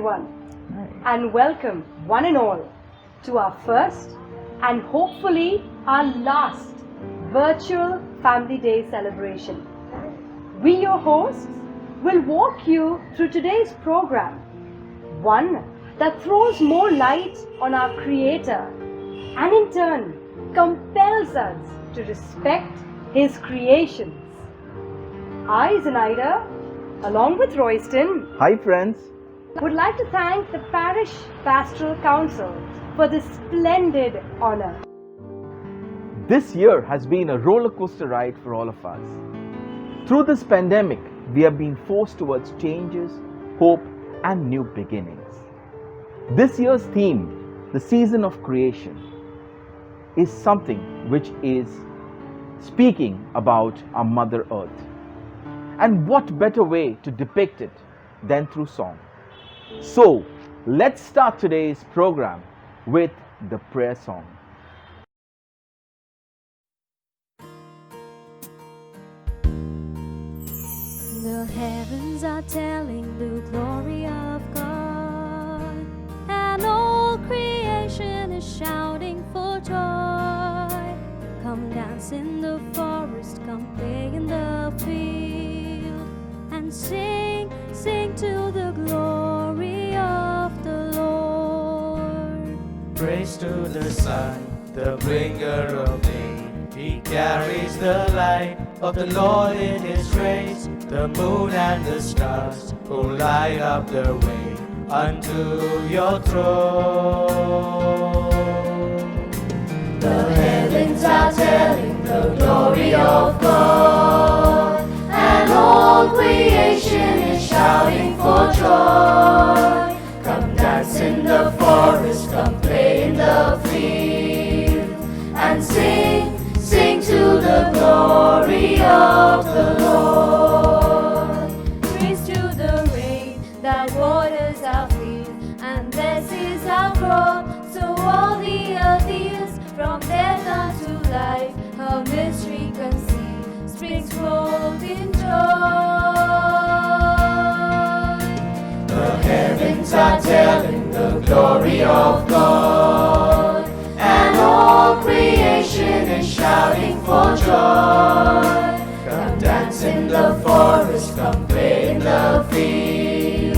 everyone, and welcome one and all to our first and hopefully our last virtual Family Day celebration. We, your hosts, will walk you through today's program, one that throws more light on our Creator and in turn compels us to respect His creations. I, Zenaida, along with Royston, Hi friends. would like to thank the Parish Pastoral Council for this splendid honor. This year has been a roller coaster ride for all of us. Through this pandemic, we have been forced towards changes, hope, and new beginnings. This year's theme, the season of creation, is something which is speaking about our Mother Earth. And what better way to depict it than through song? So, let's start today's program with the prayer song. The heavens are telling the glory of God, and all creation is shouting for joy. Come dance in the forest, come play in the field, and sing, sing to the glory of the Lord. Praise to the sun, the bringer of day. He carries the light of the Lord in His rays. The moon and the stars who light up the way unto your throne. The heavens are telling the glory of God, and all creation is shouting for joy. Come dance in the forest, come play in the field, and sing, sing to the glory of the Lord. Praise to the rain that waters our field, and blesses our crop, so all the earth yields from death unto life. Her mystery conceived, springs forth in joy. The heavens are telling the glory of God, and all creation is shouting for joy. Come dance in the forest, come play in the field,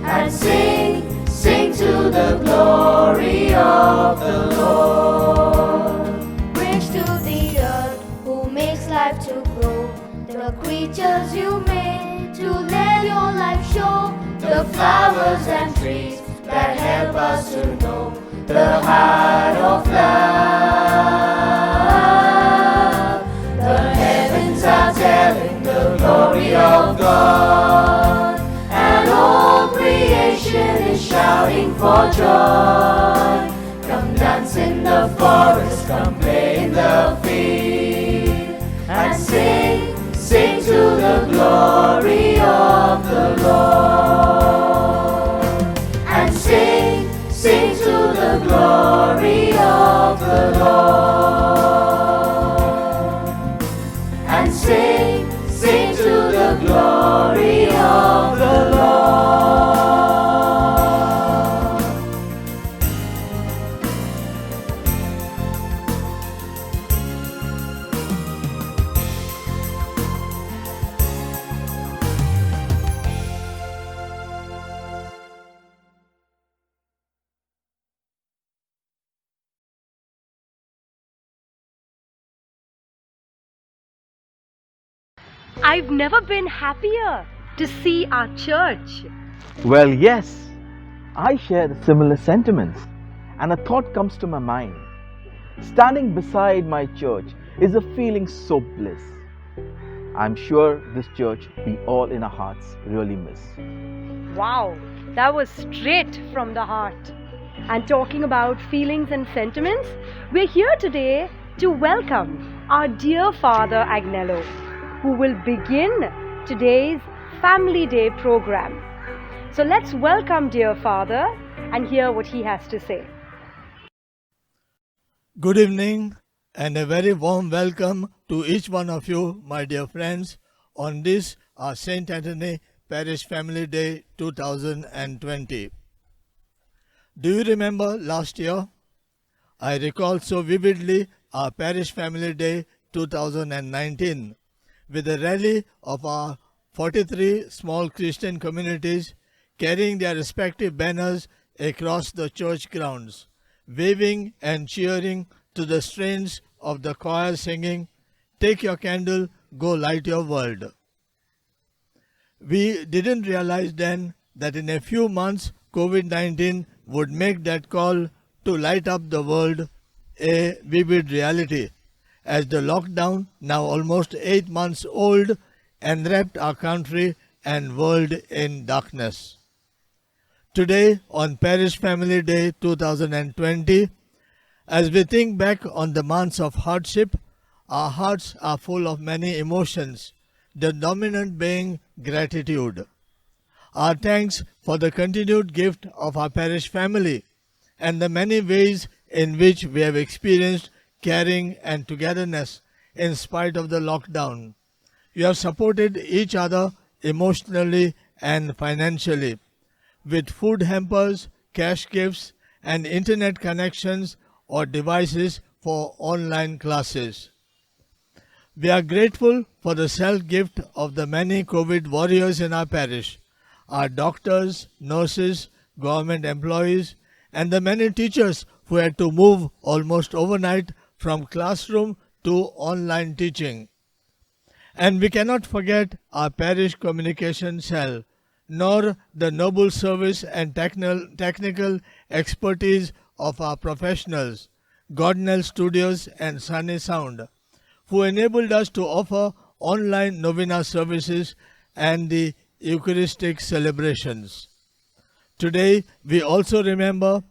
and sing, sing to the glory of the Lord. Bridge to the earth, who makes life to grow, the creatures you made to let your life show, The flowers and trees that help us to know the heart of love. The heavens are telling the glory of God, and all creation is shouting for joy. Come dance in the forest, come play in the field, and sing, sing to the glory of the Lord. And sing, sing to the glory of the Lord. And sing, sing to the glory of the Lord. I've never been happier to see our church. Well, yes, I share the similar sentiments, and a thought comes to my mind. Standing beside my church is a feeling so bliss. I'm sure this church we all in our hearts really miss. Wow, that was straight from the heart. And talking about feelings and sentiments, we're here today to welcome our dear Father Agnello, who will begin today's Family Day program. So let's welcome dear Father and hear what he has to say. Good evening and a very warm welcome to each one of you, my dear friends, on this our St. Anthony Parish Family Day 2020. Do you remember last year? I recall so vividly our Parish Family Day 2019 with a rally of our 43 small Christian communities carrying their respective banners across the church grounds, waving and cheering to the strains of the choir singing, "Take your candle, go light your world." We didn't realize then that in a few months COVID-19 would make that call to light up the world a vivid reality, as the lockdown, now almost 8 months old, enwrapped our country and world in darkness. Today, on Parish Family Day 2020, as we think back on the months of hardship, our hearts are full of many emotions, the dominant being gratitude. Our thanks for the continued gift of our parish family and the many ways in which we have experienced caring and togetherness in spite of the lockdown. You have supported each other emotionally and financially with food hampers, cash gifts, and internet connections or devices for online classes. We are grateful for the self-gift of the many COVID warriors in our parish, our doctors, nurses, government employees, and the many teachers who had to move almost overnight from classroom to online teaching. And we cannot forget our parish communication cell, nor the noble service and technical expertise of our professionals, Godnell Studios and Sunny Sound, who enabled us to offer online novena services and the Eucharistic celebrations. Today, we also remember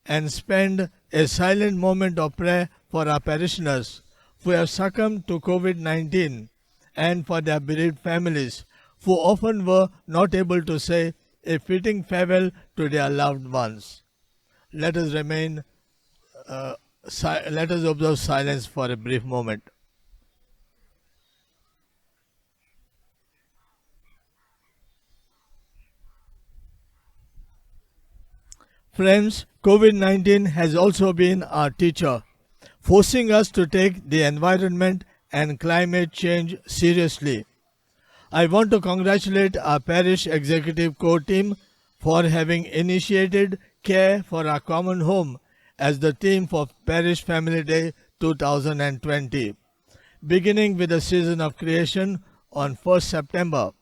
and spend a silent moment of prayer for our parishioners who have succumbed to COVID-19 and for their bereaved families who often were not able to say a fitting farewell to their loved ones. Let us observe silence for a brief moment. Friends, COVID-19 has also been our teacher, forcing us to take the environment and climate change seriously. I want to congratulate our parish executive core team for having initiated Care for Our Common Home as the theme for Parish Family Day 2020, beginning with the season of creation on 1st September.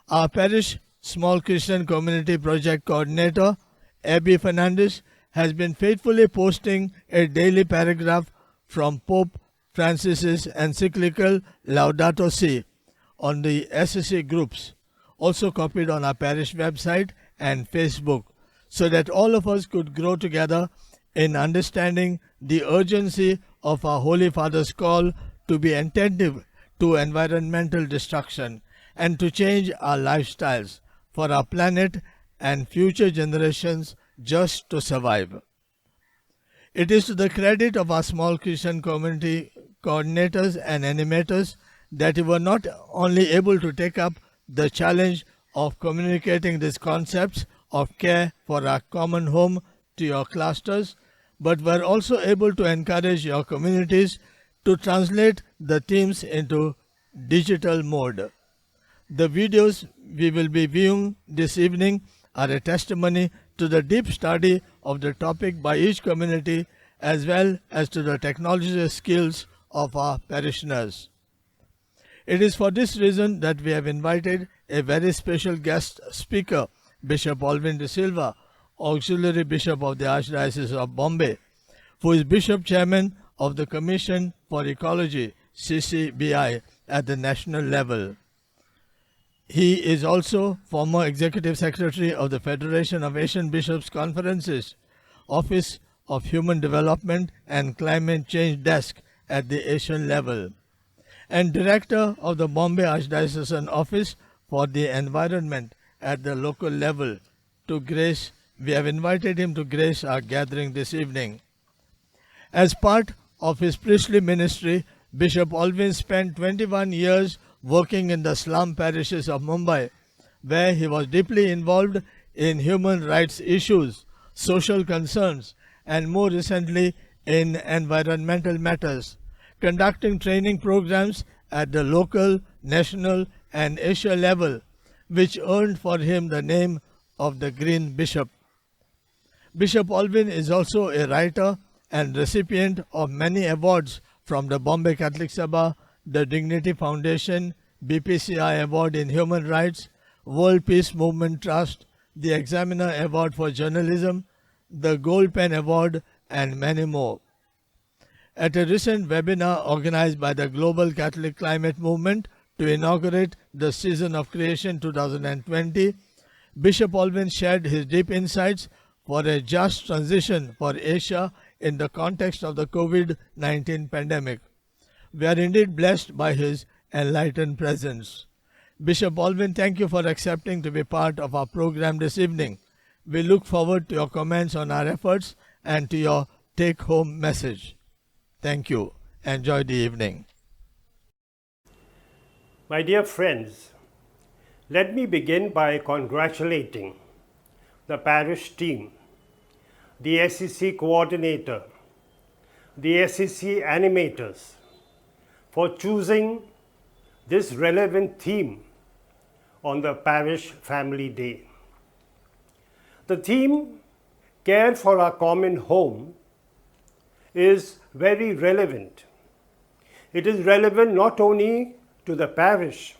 Our parish small Christian community project coordinator, Abby Fernandez, has been faithfully posting a daily paragraph from Pope Francis's encyclical Laudato Si on the SSC groups, also copied on our parish website and Facebook, so that all of us could grow together in understanding the urgency of our Holy Father's call to be attentive to environmental destruction and to change our lifestyles for our planet and future generations just to survive. It is to the credit of our small Christian community coordinators and animators that you were not only able to take up the challenge of communicating these concepts of care for our common home to your clusters, but were also able to encourage your communities to translate the themes into digital mode. The videos we will be viewing this evening are a testimony to the deep study of the topic by each community as well as to the technology skills of our parishioners. It is for this reason that we have invited a very special guest speaker, Bishop Alvin De Silva, Auxiliary Bishop of the Archdiocese of Bombay, who is Bishop Chairman of the Commission for Ecology, CCBI, at the national level. He is also former Executive Secretary of the Federation of Asian Bishops' Conferences, Office of Human Development and Climate Change Desk at the Asian level, and Director of the Bombay Archdiocesan Office for the Environment at the local level. We have invited him to grace our gathering this evening. As part of his priestly ministry, Bishop Alvin spent 21 years working in the slum parishes of Mumbai, where he was deeply involved in human rights issues social concerns, and more recently in environmental matters, conducting training programs at the local, national, and Asia level, which earned for him the name of the Green Bishop. Bishop Alvin is also a writer and recipient of many awards from the Bombay Catholic Sabha, the Dignity Foundation, BPCI Award in Human Rights, World Peace Movement Trust, the Examiner Award for Journalism, the Gold Pen Award, and many more. At a recent webinar organized by the Global Catholic Climate Movement to inaugurate the Season of Creation 2020, Bishop Alvin shared his deep insights for a just transition for Asia in the context of the COVID-19 pandemic. We are indeed blessed by his enlightened presence. Bishop Alvin, thank you for accepting to be part of our program this evening. We look forward to your comments on our efforts and to your take-home message. Thank you. Enjoy the evening. My dear friends, let me begin by congratulating the parish team, the SEC coordinator, the SEC animators for choosing this relevant theme on the Parish Family Day. The theme, Care for Our Common Home, is very relevant. It is relevant not only to the parish,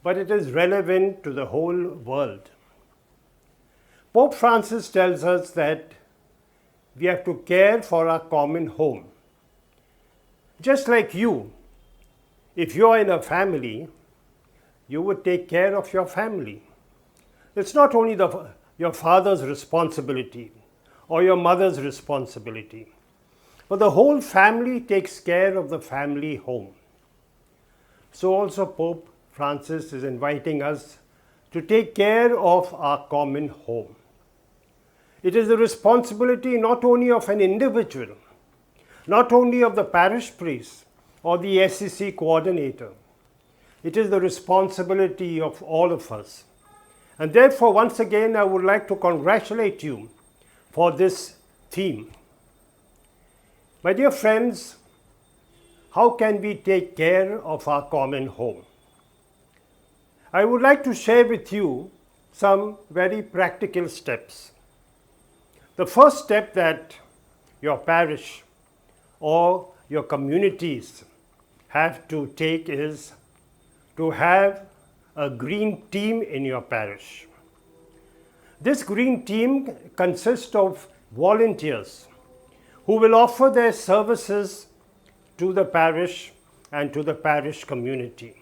but it is relevant to the whole world. Pope Francis tells us that we have to care for our common home. Just like you, if you are in a family, you would take care of your family. It's not only your father's responsibility or your mother's responsibility, but the whole family takes care of the family home. So also Pope Francis is inviting us to take care of our common home. It is the responsibility not only of an individual, not only of the parish priest or the SEC coordinator. It is the responsibility of all of us. And therefore, once again, I would like to congratulate you for this theme. My dear friends, how can we take care of our common home? I would like to share with you some very practical steps. The first step that your parish or your communities have to take is to have a green team in your parish. This green team consists of volunteers who will offer their services to the parish and to the parish community.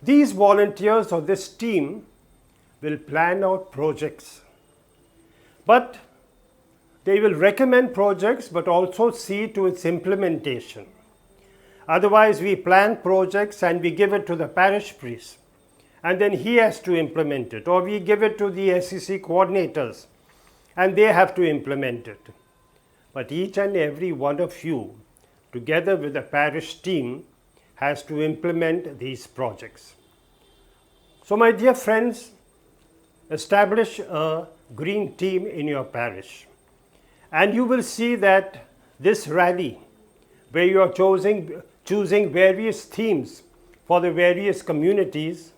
These volunteers or this team will plan out projects, but they will recommend projects but also see to its implementation. Otherwise, we plan projects and we give it to the parish priest, and then he has to implement it, or we give it to the SEC coordinators and they have to implement it. But each and every one of you, together with the parish team, has to implement these projects. So my dear friends, establish a green team in your parish, and you will see that this rally, where you are choosing various themes for the various communities,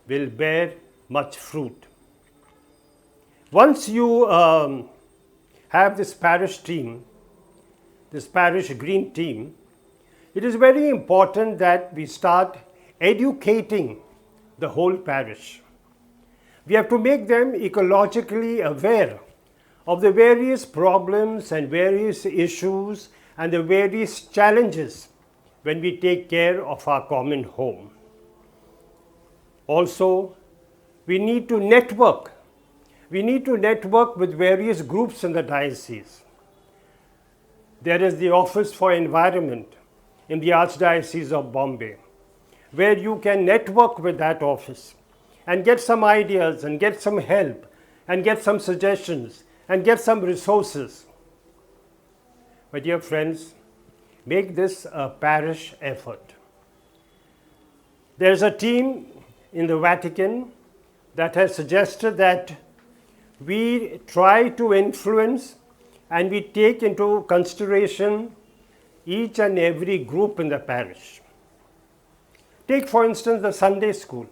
will bear much fruit. Once you have this parish team, this parish green team, it is very important that we start educating the whole parish. We have to make them ecologically aware of the various problems and various issues and the various challenges when we take care of our common home. Also, we need to network. We need to network with various groups in the diocese. There is the Office for Environment in the Archdiocese of Bombay, where you can network with that office and get some ideas and get some help and get some suggestions and get some resources. My dear friends, make this a parish effort. There is a team in the Vatican that has suggested that we try to influence and we take into consideration each and every group in the parish. Take, for instance, the Sunday school.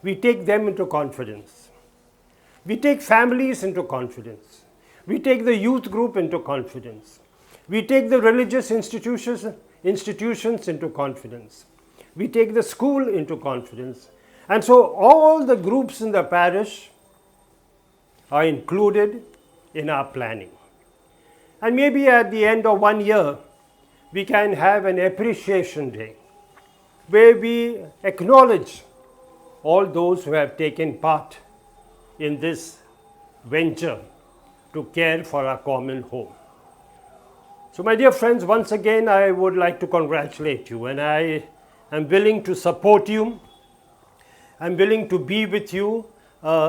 We take them into confidence. We take families into confidence. We take the youth group into confidence. We take the religious institutions into confidence. We take the school into confidence. And so all the groups in the parish are included in our planning. And maybe at the end of 1 year, we can have an appreciation day where we acknowledge all those who have taken part in this venture to care for our common home. So my dear friends, once again I would like to congratulate you, and I am willing to support you. I'm willing to be with you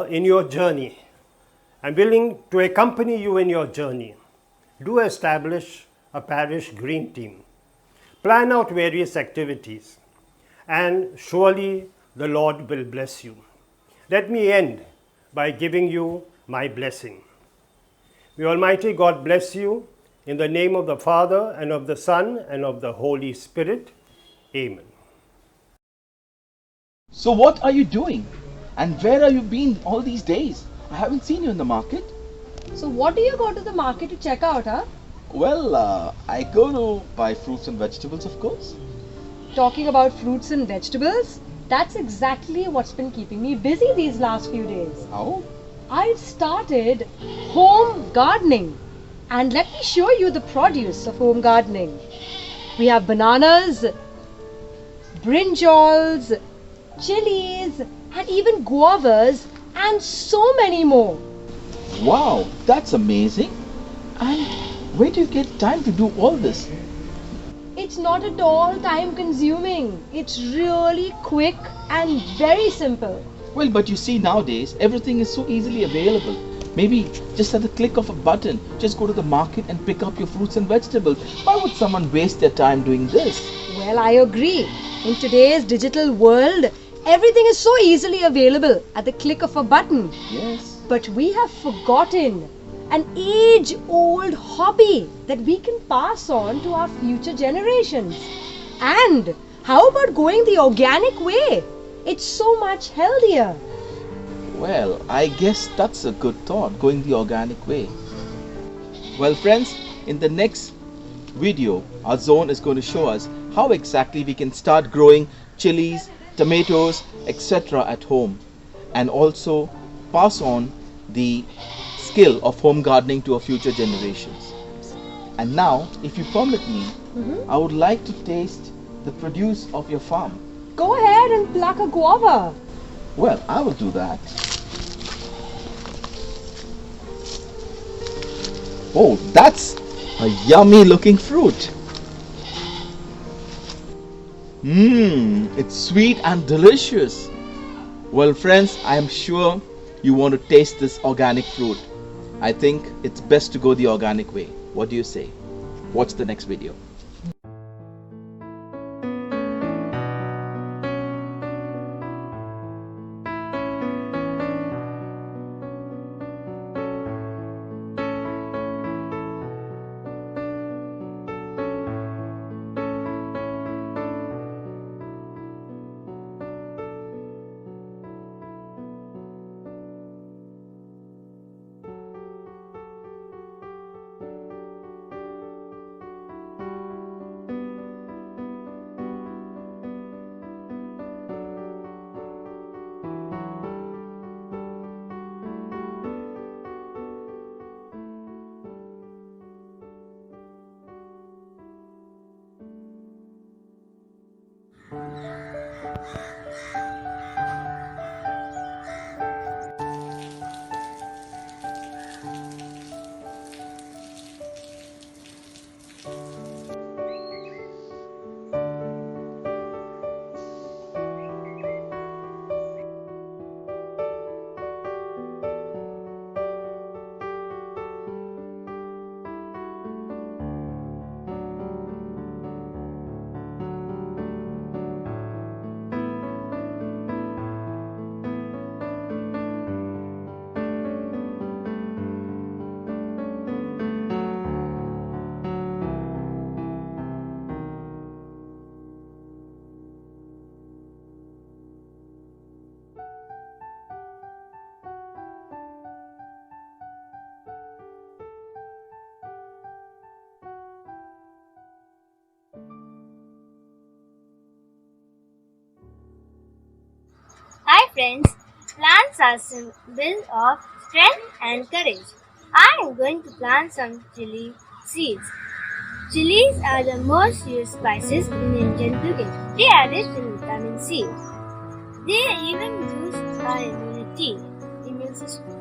in your journey. I'm willing to accompany you in your journey. Do establish a parish green team. Plan out various activities, and surely the Lord will bless you. Let me end by giving you my blessing. May Almighty God bless you in the name of the Father, and of the Son, and of the Holy Spirit. Amen. So what are you doing? And where have you been all these days? I haven't seen you in the market. So what do you go to the market to check out, huh? Well, I go to buy fruits and vegetables, of course. Talking about fruits and vegetables, that's exactly what's been keeping me busy these last few days. Oh? I've started home gardening, and let me show you the produce of home gardening. We have bananas, brinjals, chilies, and even guavas, and so many more. Wow, that's amazing. And where do you get time to do all this? It's not at all time consuming. It's really quick and very simple. Well, but you see, nowadays everything is so easily available. Maybe just at the click of a button, just go to the market and pick up your fruits and vegetables. Why would someone waste their time doing this? Well, I agree. In today's digital world, everything is so easily available at the click of a button. Yes. But we have forgotten an age-old hobby that we can pass on to our future generations. And how about going the organic way? It's so much healthier. Well, I guess that's a good thought, going the organic way. Well, friends, in the next video, our zone is going to show us how exactly we can start growing chilies, tomatoes, etc. at home, and also pass on the skill of home gardening to our future generations. And now, if you permit me, I would like to taste the produce of your farm. Go ahead and pluck a guava. Well, I will do that. Oh, that's a yummy looking fruit. It's sweet and delicious. Well, friends, I am sure you want to taste this organic fruit. I think it's best to go the organic way. What do you say? Watch the next video. friends, plants are symbol of strength and courage. I am going to plant some chili seeds. Chilies are the most used spices in Indian cooking. They are rich in vitamin C. They even boost our immune system.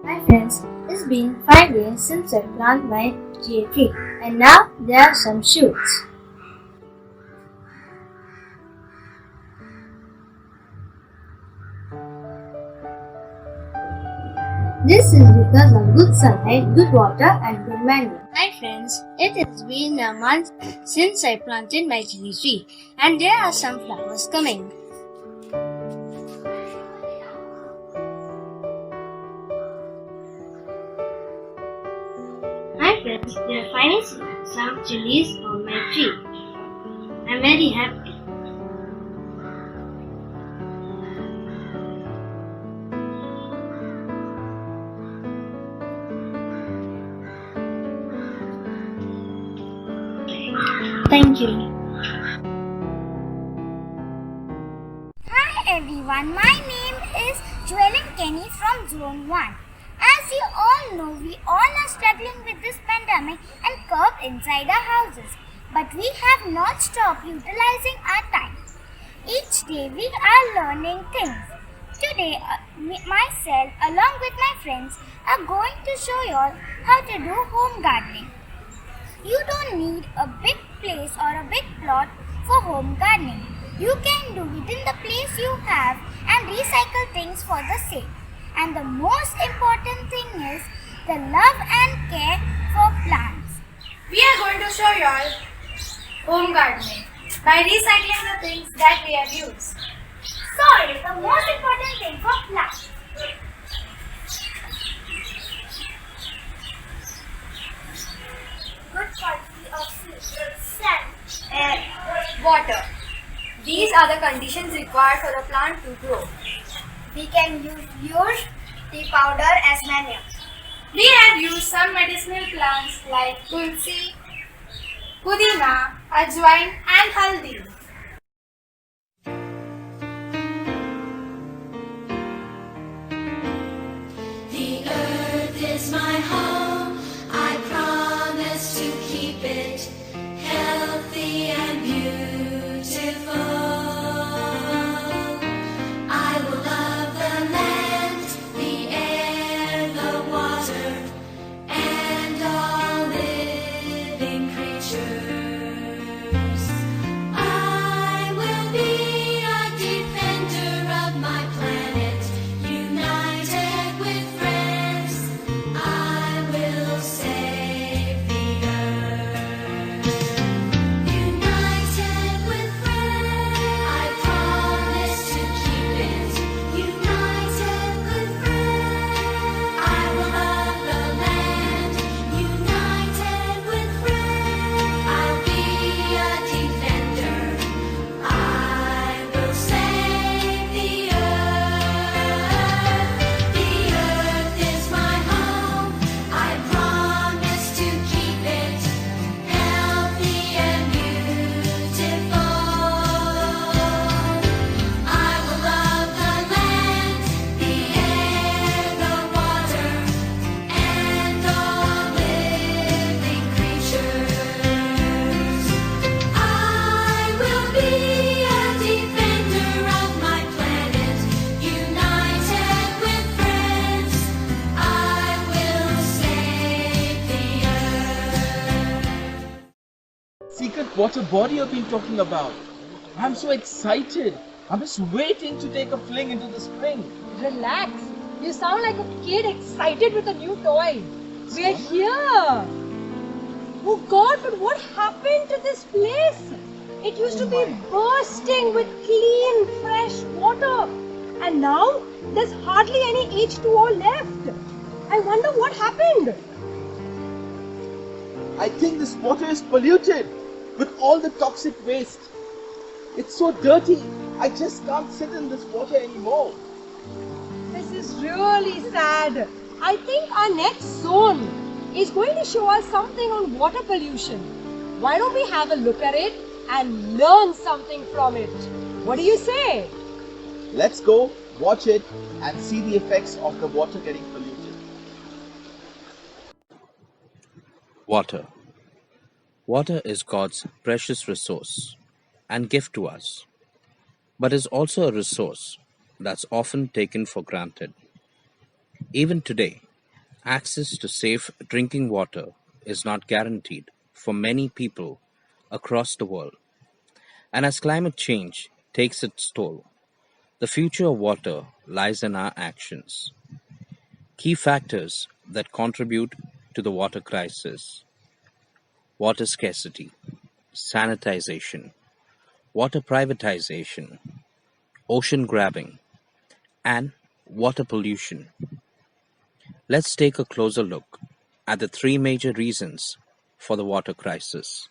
My friends, it's been 5 years since I planted my chia tree, and now there are some shoots. This is because of good sunlight, good water, and good manure. My friends, it has been a month since I planted my chili tree, and there are some flowers coming. My friends, they are finally some chilies on my tree. I'm very happy. Thank you. Hi everyone, my name is Joellen Kenny from Zone 1. As you all know, we all are struggling with this pandemic and curb inside our houses. But we have not stopped utilizing our time. Each day we are learning things. Today, myself along with my friends are going to show you all how to do home gardening. You don't need a big place or a big plot for home gardening. You can do it in the place you have and recycle things for the same. And the most important thing is the love and care for plants. We are going to show you all home gardening by recycling the things that we have used. Soil is the most important thing for plants. Good quality of food, sun, Air, water. These are the conditions required for a plant to grow. we can use tea powder as manure. We have used some medicinal plants like tulsi, pudina, ajwain and haldi. The earth is my home. I promise to keep it healthy and beautiful. I will love the land, the air, the water, and all living creatures. I will be a defender of my planet, united with friends. I will save the earth. United with friends, I promise to keep it. United with friends, I will love the land. United with friends, I'll be a defender. I will save the earth. The earth is my home. I promise to keep it healthy and beautiful. I will love the land, the air, the water, and all living creatures. I will be a defender of my planet, united with friends. I will save the earth. Secret water body I've been talking about. I'm so excited. I'm just waiting to take a fling into the spring. Relax. You sound like a kid excited with a new toy. We're here. Oh God, but what happened to this place? It used to be bursting with clean, fresh water. And now there's hardly any H2O left. I wonder what happened. I think this water is polluted with all the toxic waste. It's so dirty, I just can't sit in this water anymore. This is really sad. I think our next zone is going to show us something on water pollution. Why don't we have a look at it and learn something from it? What do you say? Let's go, watch it, and see the effects of the water getting polluted. Water. Water is God's precious resource and gift to us, but is also a resource that's often taken for granted. Even today, access to safe drinking water is not guaranteed for many people across the world. And as climate change takes its toll, the future of water lies in our actions. Key factors that contribute to the water crisis: water scarcity, sanitization, water privatization, ocean grabbing, and water pollution. Let's take a closer look at the three major reasons for the water crisis.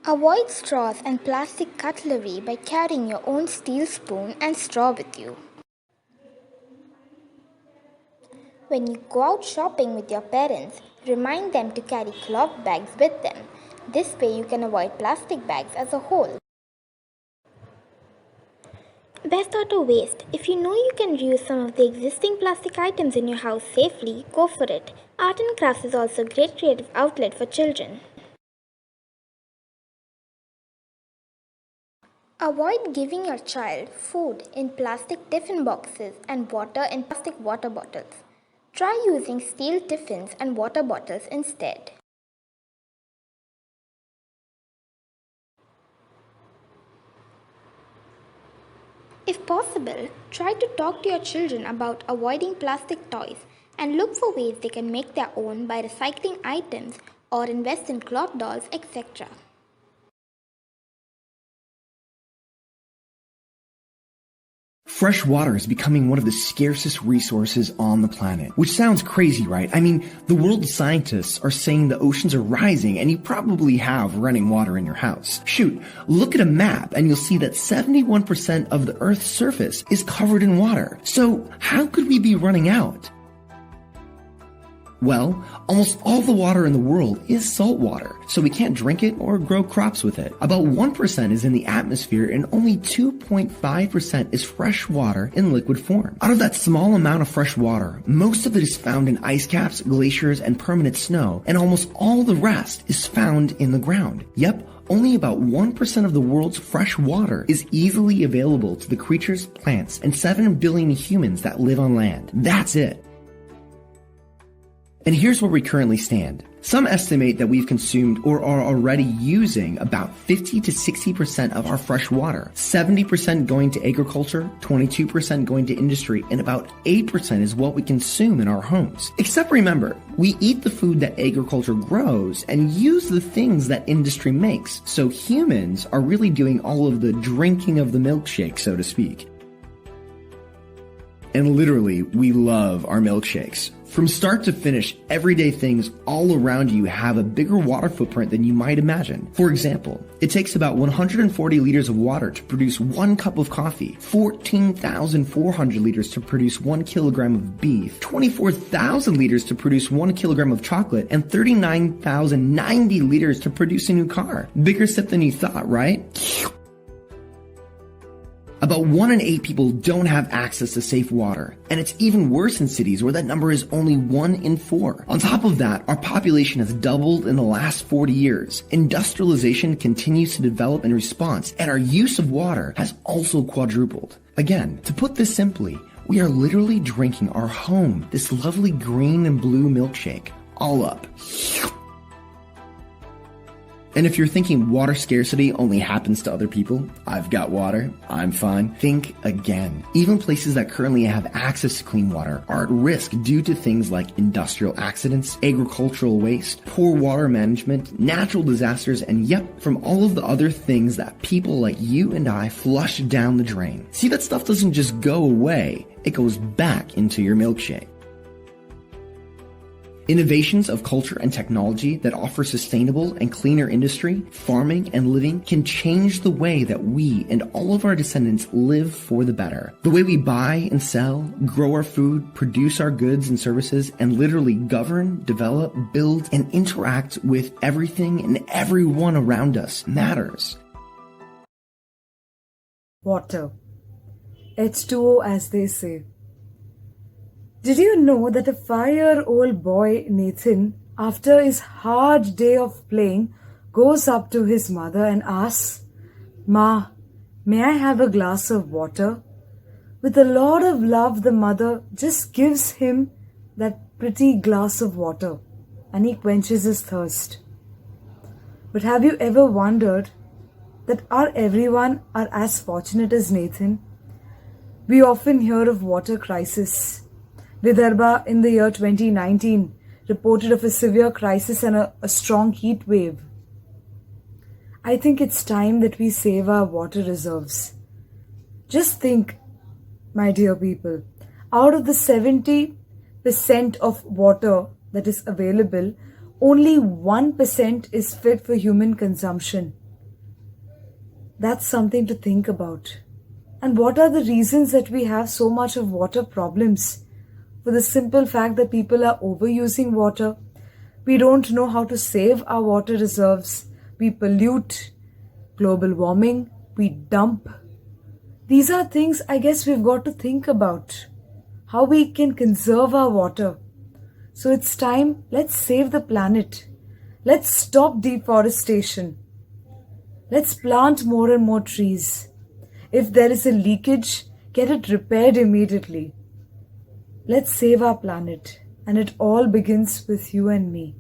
Avoid straws and plastic cutlery by carrying your own steel spoon and straw with you. When you go out shopping with your parents, remind them to carry cloth bags with them. This way you can avoid plastic bags as a whole. Best auto waste. If you know you can reuse some of the existing plastic items in your house safely, go for it. Art and crafts is also a great creative outlet for children. Avoid giving your child food in plastic tiffin boxes and water in plastic water bottles. Try using steel tiffins and water bottles instead. If possible, try to talk to your children about avoiding plastic toys and look for ways they can make their own by recycling items or invest in cloth dolls, etc. Fresh water is becoming one of the scarcest resources on the planet, which sounds crazy, right? I mean, the world's scientists are saying the oceans are rising and you probably have running water in your house. Shoot, look at a map and you'll see that 71% of the Earth's surface is covered in water. So how could we be running out? Well, almost all the water in the world is salt water, so we can't drink it or grow crops with it. About 1% is in the atmosphere and only 2.5% is fresh water in liquid form. Out of that small amount of fresh water, most of it is found in ice caps, glaciers, and permanent snow, and almost all the rest is found in the ground. Yep, only about 1% of the world's fresh water is easily available to the creatures, plants, and 7 billion humans that live on land. That's it. And here's where we currently stand. Some estimate that we've consumed or are already using about 50 to 60% of our fresh water, 70% going to agriculture, 22% going to industry, and about 8% is what we consume in our homes. Except remember, we eat the food that agriculture grows and use the things that industry makes, so humans are really doing all of the drinking of the milkshake, so to speak. And literally, we love our milkshakes. From start to finish, everyday things all around you have a bigger water footprint than you might imagine. For example, it takes about 140 liters of water to produce 1 cup of coffee, 14,400 liters to produce 1 kilogram of beef, 24,000 liters to produce 1 kilogram of chocolate, and 39,090 liters to produce a new car. Bigger step than you thought, right? About 1 in 8 people don't have access to safe water, and it's even worse in cities where that number is only 1 in 4. On top of that, our population has doubled in the last 40 years. Industrialization continues to develop in response, and our use of water has also quadrupled. Again, to put this simply, we are literally drinking our home, this lovely green and blue milkshake, all up. And if you're thinking water scarcity only happens to other people, I've got water, I'm fine, think again. Even places that currently have access to clean water are at risk due to things like industrial accidents, agricultural waste, poor water management, natural disasters, and yep, from all of the other things that people like you and I flush down the drain. See, that stuff doesn't just go away, it goes back into your milkshake. Innovations of culture and technology that offer sustainable and cleaner industry, farming, and living can change the way that we and all of our descendants live for the better. The way we buy and sell, grow our food, produce our goods and services, and literally govern, develop, build, and interact with everything and everyone around us matters. Water. H2O, as they say. Did you know that a 5-year-old boy, Nathan, after his hard day of playing, goes up to his mother and asks, "Ma, may I have a glass of water?" With a lot of love, the mother just gives him that pretty glass of water, and he quenches his thirst. But have you ever wondered that everyone are as fortunate as Nathan? We often hear of water crisis. Vidarbha in the year 2019 reported of a severe crisis and a strong heat wave. I think it's time that we save our water reserves. Just think, my dear people, out of the 70% of water that is available, only 1% is fit for human consumption. That's something to think about. And what are the reasons that we have so much of water problems? For the simple fact that people are overusing water, we don't know how to save our water reserves, we pollute, global warming, we dump. These are things I guess we've got to think about, how we can conserve our water. So it's time, let's save the planet. Let's stop deforestation. Let's plant more and more trees. If there is a leakage, get it repaired immediately. Let's save our planet, and it all begins with you and me.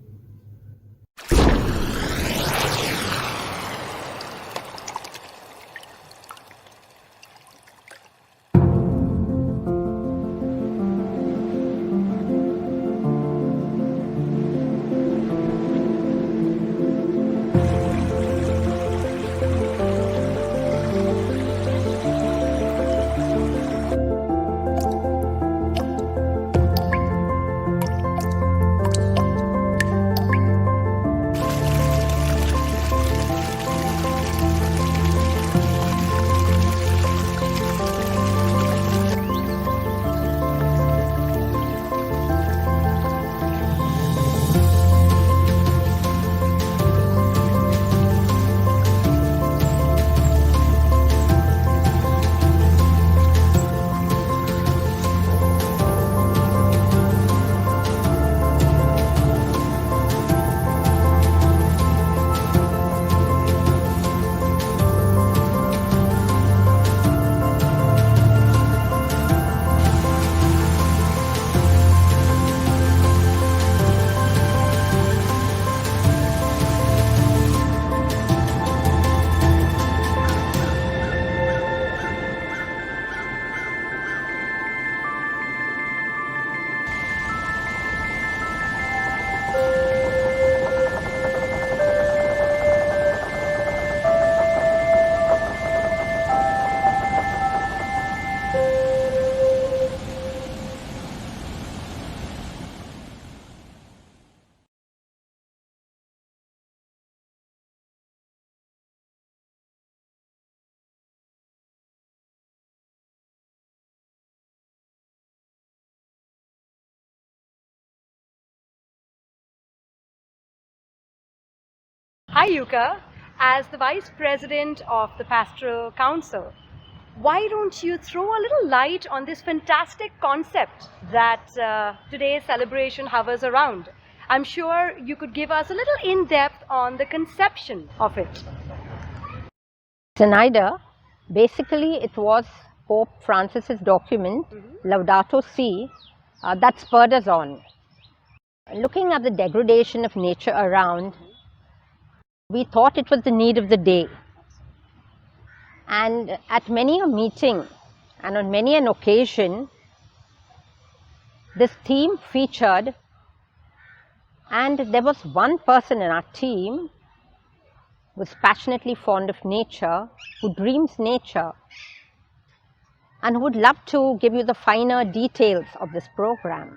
Hi, Yuka. As the Vice President of the Pastoral Council, why don't you throw a little light on this fantastic concept that today's celebration hovers around? I'm sure you could give us a little in-depth on the conception of it. Zenaida, basically it was Pope Francis's document, Laudato Si, that spurred us on. Looking at the degradation of nature around, we thought it was the need of the day. And at many a meeting and on many an occasion, this theme featured, and there was one person in our team who was passionately fond of nature, who dreams nature, and who would love to give you the finer details of this program.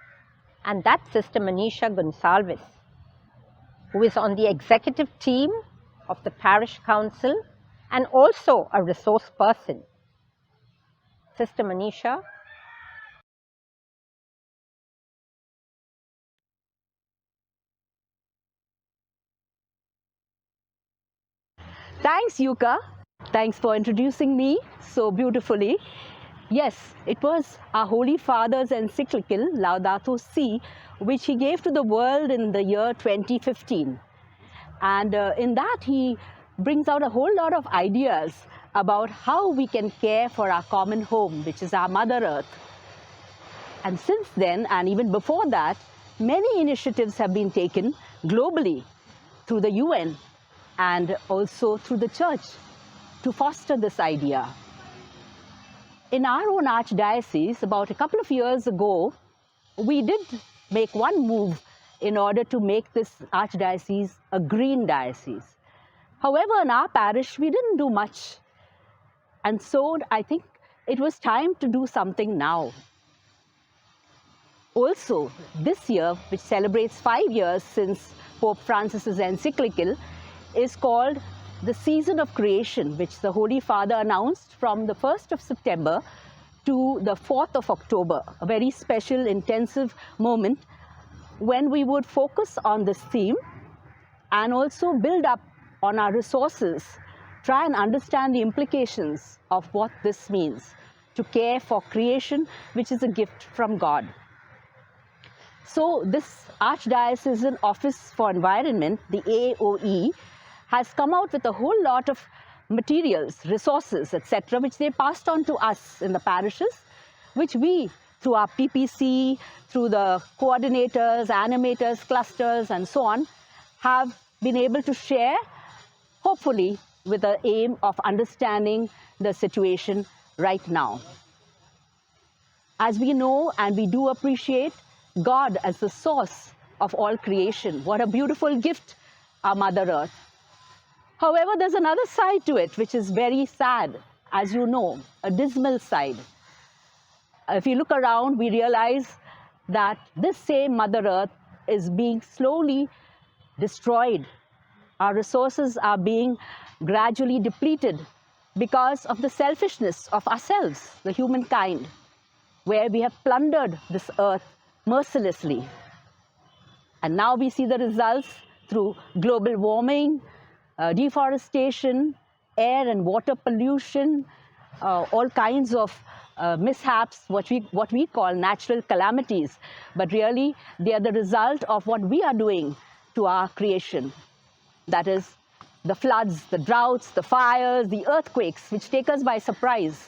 And that's Sister Manisha Gonsalves, who is on the executive team of the Parish Council and also a resource person. Sister Manisha. Thanks, Yuka. Thanks for introducing me so beautifully. Yes, it was our Holy Father's encyclical, Laudato Si, which he gave to the world in the year 2015. And in that, he brings out a whole lot of ideas about how we can care for our common home, which is our Mother Earth. And since then, and even before that, many initiatives have been taken globally through the UN and also through the church to foster this idea. In our own archdiocese, about a couple of years ago, we did make one move in order to make this archdiocese a green diocese. However, in our parish, we didn't do much. And so I think it was time to do something now. Also, this year, which celebrates 5 years since Pope Francis's encyclical, is called the Season of Creation, which the Holy Father announced from the 1st of September to the 4th of October, a very special, intensive moment when we would focus on this theme and also build up on our resources, try and understand the implications of what this means, to care for creation, which is a gift from God. So this Archdiocesan Office for Environment, the AOE, has come out with a whole lot of materials, resources, etc., which they passed on to us in the parishes, which we, through our PPC, through the coordinators, animators, clusters, and so on, have been able to share, hopefully with the aim of understanding the situation right now. As we know and we do appreciate God as the source of all creation, what a beautiful gift, our Mother Earth. However, there's another side to it, which is very sad, as you know, a dismal side. If you look around, we realize that this same Mother Earth is being slowly destroyed. Our resources are being gradually depleted because of the selfishness of ourselves, the humankind, where we have plundered this earth mercilessly. And now we see the results through global warming, deforestation, air and water pollution, all kinds of mishaps, what we call natural calamities. But really, they are the result of what we are doing to our creation. That is, the floods, the droughts, the fires, the earthquakes, which take us by surprise.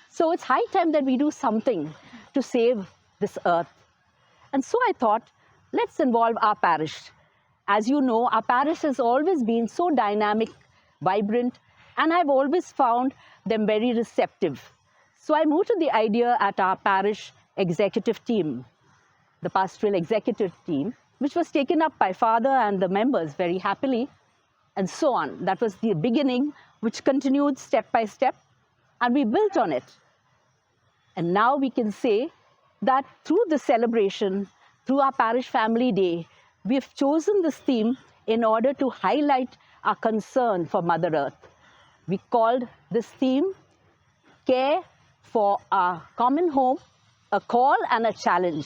So it's high time that we do something to save this earth. And so I thought, let's involve our parish. As you know, our parish has always been so dynamic, vibrant, and I've always found them very receptive. So I moved to the idea at our parish executive team, the pastoral executive team, which was taken up by Father and the members very happily, and so on. That was the beginning, which continued step by step, and we built on it. And now we can say that through the celebration, through our Parish Family Day, we have chosen this theme in order to highlight our concern for Mother Earth. We called this theme Care for Our Common Home, a Call and a Challenge.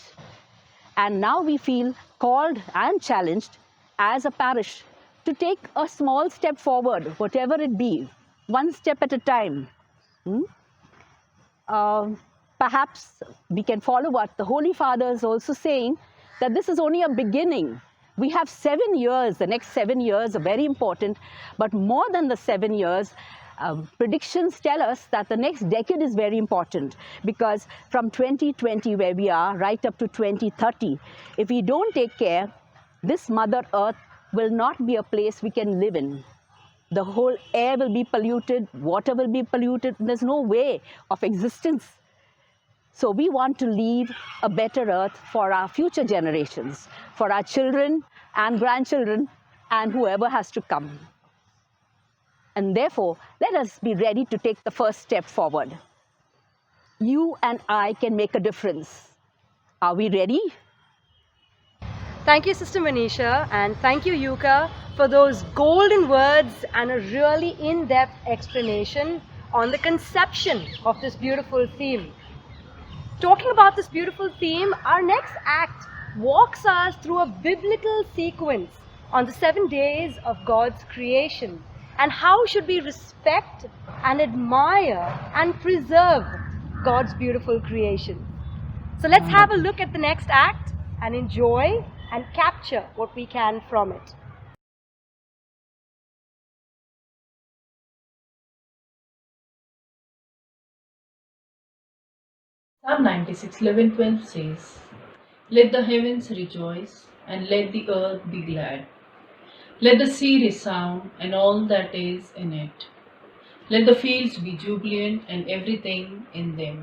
And now we feel called and challenged as a parish to take a small step forward, whatever it be, one step at a time. Perhaps we can follow what the Holy Father is also saying, that this is only a beginning. We have 7 years, the next 7 years are very important, but more than the 7 years, predictions tell us that the next decade is very important, because from 2020 where we are right up to 2030, if we don't take care, this Mother Earth will not be a place we can live in. The whole air will be polluted, water will be polluted, there's no way of existence. So we want to leave a better earth for our future generations, for our children and grandchildren and whoever has to come. And therefore, let us be ready to take the first step forward. You and I can make a difference. Are we ready? Thank you, Sister Manisha, and thank you, Yuka, for those golden words and a really in-depth explanation on the conception of this beautiful theme. Talking about this beautiful theme, our next act walks us through a biblical sequence on the 7 days of God's creation and how should we respect and admire and preserve God's beautiful creation. So let's have a look at the next act and enjoy and capture what we can from it. Psalm 96, 11, 12 says, "Let the heavens rejoice, and let the earth be glad. Let the sea resound, and all that is in it. Let the fields be jubilant, and everything in them.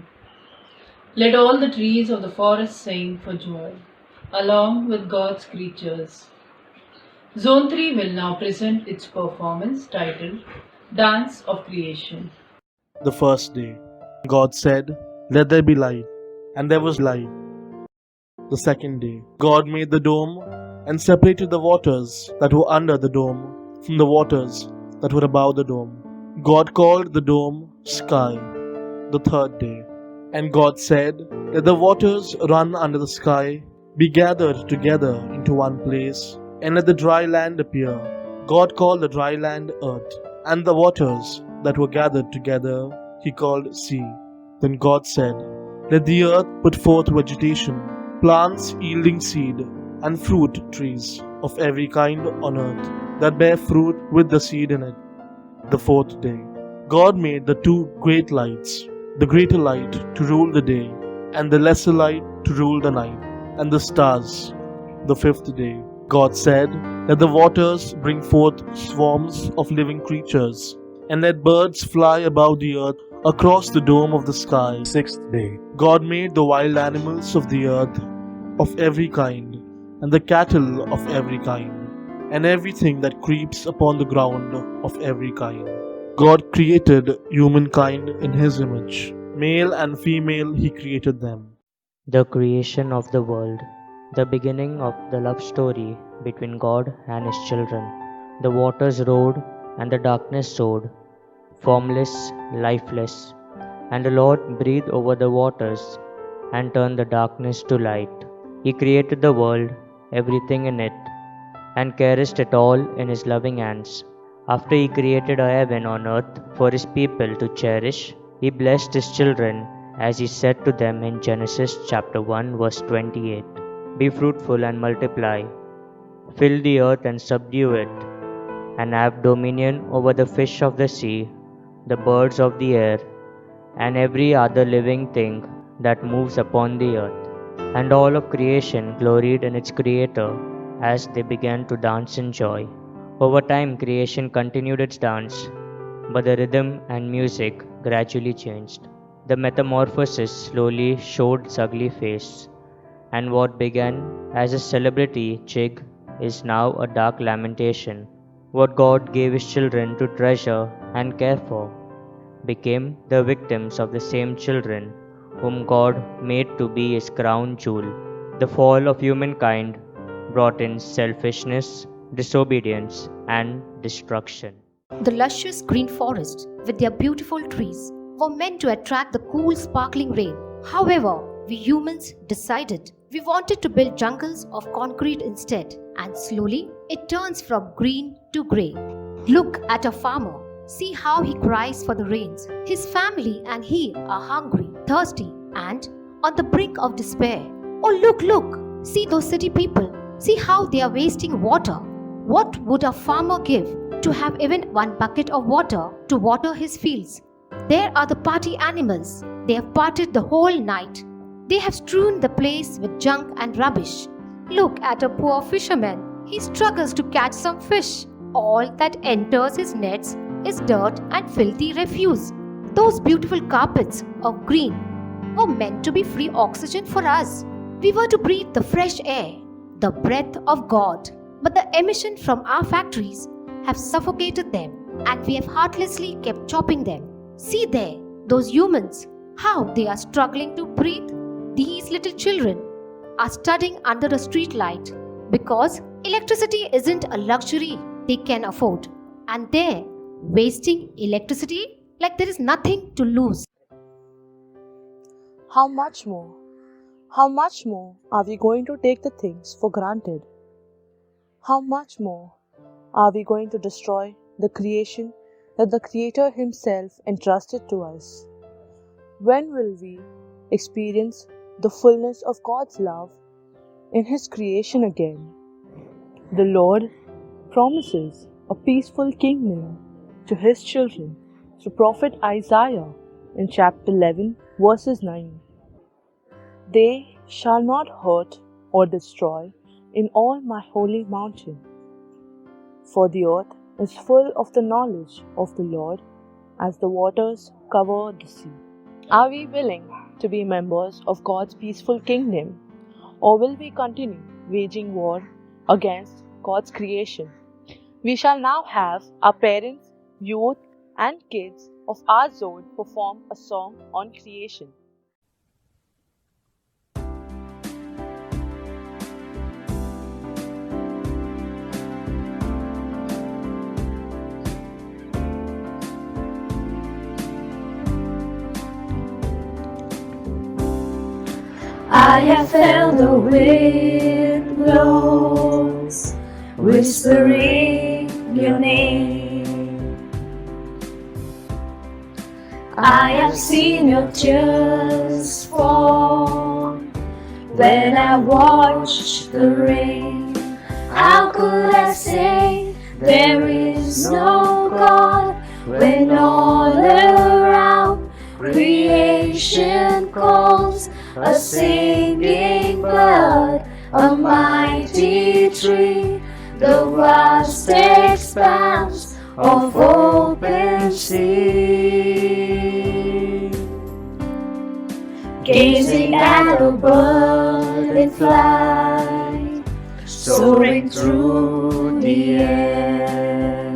Let all the trees of the forest sing for joy, along with God's creatures." Zone 3 will now present its performance titled Dance of Creation. The first day, God said, "Let there be light," and there was light. The second day, God made the dome and separated the waters that were under the dome from the waters that were above the dome. God called the dome sky. The third day, and God said, "Let the waters run under the sky be gathered together into one place, and let the dry land appear." God called the dry land earth, and the waters that were gathered together he called sea. Then God said, "Let the earth put forth vegetation, plants yielding seed, and fruit trees of every kind on earth, that bear fruit with the seed in it." The fourth day, God made the 2 great lights, the greater light to rule the day, and the lesser light to rule the night, and the stars. The fifth day, God said, "Let the waters bring forth swarms of living creatures, and let birds fly above the earth across the dome of the sky." Sixth day, God made the wild animals of the earth of every kind, and the cattle of every kind, and everything that creeps upon the ground of every kind. God created humankind in His image. Male and female He created them. The creation of the world, the beginning of the love story between God and His children. The waters roared and the darkness soared, formless, lifeless, and the Lord breathed over the waters and turned the darkness to light. He created the world, everything in it, and caressed it all in His loving hands. After He created a heaven on earth for His people to cherish, He blessed His children as He said to them in Genesis chapter 1 verse 28, "Be fruitful and multiply, fill the earth and subdue it, and have dominion over the fish of the sea, the birds of the air, and every other living thing that moves upon the earth." And all of creation gloried in its Creator as they began to dance in joy. Over time, creation continued its dance, but the rhythm and music gradually changed. The metamorphosis slowly showed its ugly face, and what began as a celebrity jig is now a dark lamentation. What God gave His children to treasure and care for became the victims of the same children whom God made to be His crown jewel. The fall of humankind brought in selfishness, disobedience, and destruction. The luscious green forests with their beautiful trees were meant to attract the cool, sparkling rain. However, we humans decided we wanted to build jungles of concrete instead, and slowly it turns from green to grey. Look at a farmer. See how he cries for the rains. His family and he are hungry, thirsty, and on the brink of despair. Oh, look, look! See those city people. See how they are wasting water. What would a farmer give to have even one bucket of water to water his fields? There are the party animals. They have partied the whole night. They have strewn the place with junk and rubbish. Look at a poor fisherman. He struggles to catch some fish. All that enters his nets is dirt and filthy refuse. Those beautiful carpets of green were meant to be free oxygen for us. We were to breathe the fresh air, the breath of God. But the emission from our factories have suffocated them, and we have heartlessly kept chopping them. See there, those humans, how they are struggling to breathe. These little children are studying under a street light because electricity isn't a luxury they can afford, and they're wasting electricity like there is nothing to lose. How much more? How much more are we going to take the things for granted? How much more are we going to destroy the creation that the Creator Himself entrusted to us? When will we experience the fullness of God's love in His creation again? The Lord promises a peaceful kingdom to His children through Prophet Isaiah in chapter 11, verses 9. They shall not hurt or destroy in all my holy mountain, for the earth is full of the knowledge of the Lord as the waters cover the sea. Are we willing to be members of God's peaceful kingdom, or will we continue waging war against God's creation? We shall now have our parents, youth, and kids of our zone perform a song on creation. I have felt the wind blows, whispering your name. I have seen your tears fall when I watched the rain. How could I say there is no God when all around creation calls? A singing bird, a mighty tree, the vast expanse of open sea. Gazing at a bird in flight, soaring through the air,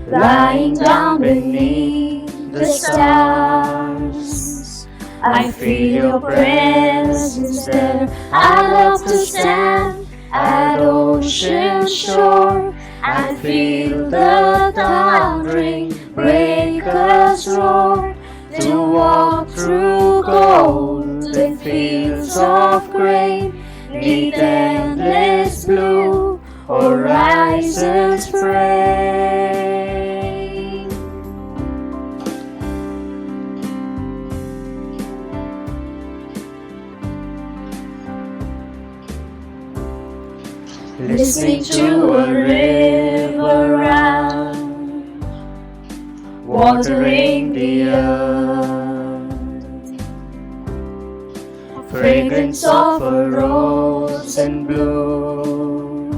lying down beneath the stars. I feel your presence there. I love to stand at ocean shore and feel the thundering breakers roar. To walk through golden fields of grain, neath endless blue horizons frame. Listening to a river run, watering the earth, fragrance of a rose in bloom,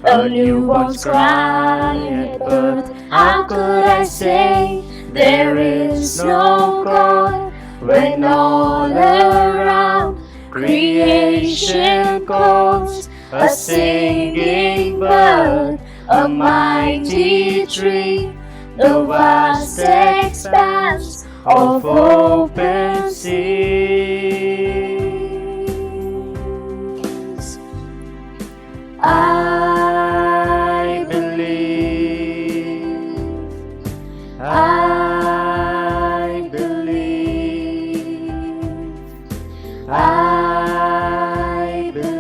a newborn's cry at birth. How could I say there is no God when all around creation calls? A singing bird, a mighty tree, the vast expanse of open seas. I believe, I believe, I believe.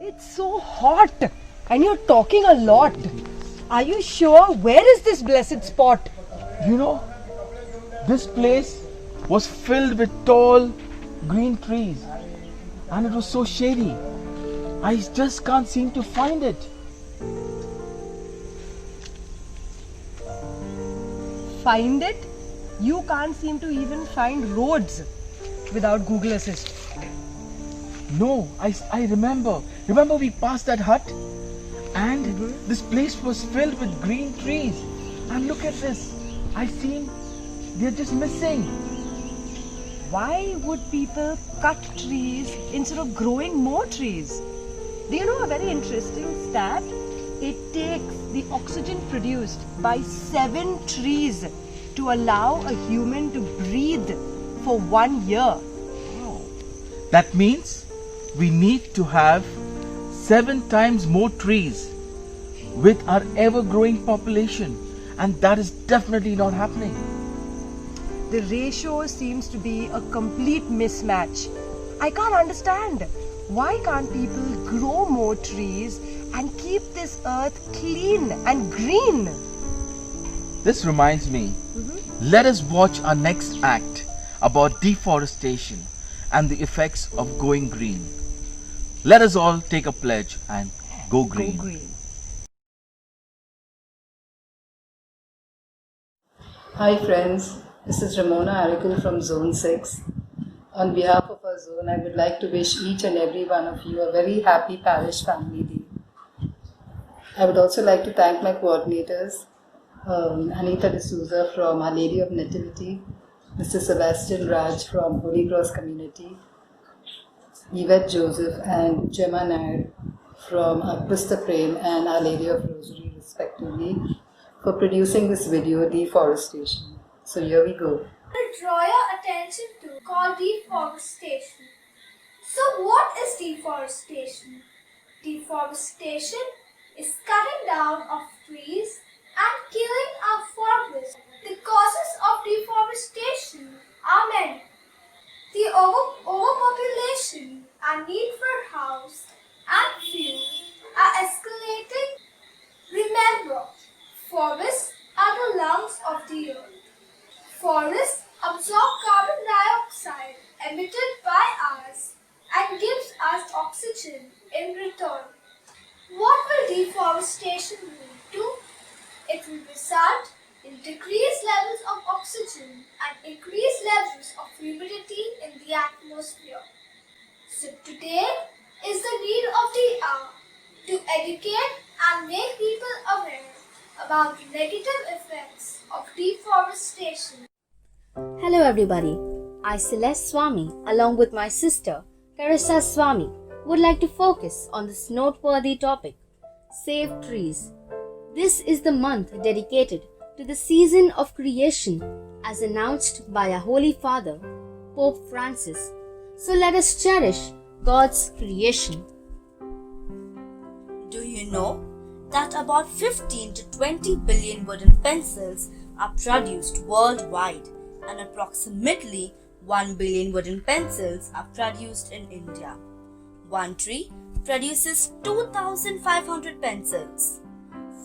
It's so hot and you're talking a lot. Are you sure? Where is this blessed spot? You know, this place was filled with tall green trees and it was so shady. I just can't seem to find it. Find it? You can't seem to even find roads without Google Assist. No, I remember. Remember we passed that hut? And this place was filled with green trees. And look at this. I seen they're just missing. Why would people cut trees instead of growing more trees? Do you know a very interesting stat? It takes the oxygen produced by 7 trees to allow a human to breathe for 1 year. That means we need to have 7 times more trees with our ever-growing population, and that is definitely not happening. The ratio seems to be a complete mismatch. I can't understand. Why can't people grow more trees and keep this earth clean and green? This reminds me, let us watch our next act about deforestation and the effects of going green. Let us all take a pledge and go green. Go green. Hi friends, this is Ramona Arakel from Zone 6. On behalf of our zone, I would like to wish each and every one of you a very happy Parish Family Day. I would also like to thank my coordinators, Anita D'Souza from Our Lady of Nativity, Mr. Sebastian Raj from Holy Cross Community, Yvette Joseph and Gemma Nair from Krista Prem and Our Lady of Rosary respectively for producing this video, Deforestation. So here we go. To draw your attention to called deforestation. So what is deforestation? Deforestation is cutting down of trees and killing our forests. The causes of deforestation are many. The overpopulation and need for house and fuel are escalating. Remember, forests are the lungs of the earth. Forests absorb carbon dioxide emitted by us and gives us oxygen in return. What will deforestation lead to? It will result in decreased levels of oxygen and increased levels of humidity in the atmosphere. So today is the need of the hour to educate and make people aware about the negative effects of deforestation. Hello everybody, I Celeste Swami along with my sister Carissa Swami would like to focus on this noteworthy topic, Save Trees. This is the month dedicated to the season of creation as announced by our Holy Father, Pope Francis. So let us cherish God's creation. Do you know that about 15 to 20 billion wooden pencils are produced worldwide and approximately 1 billion wooden pencils are produced in India? One tree produces 2,500 pencils.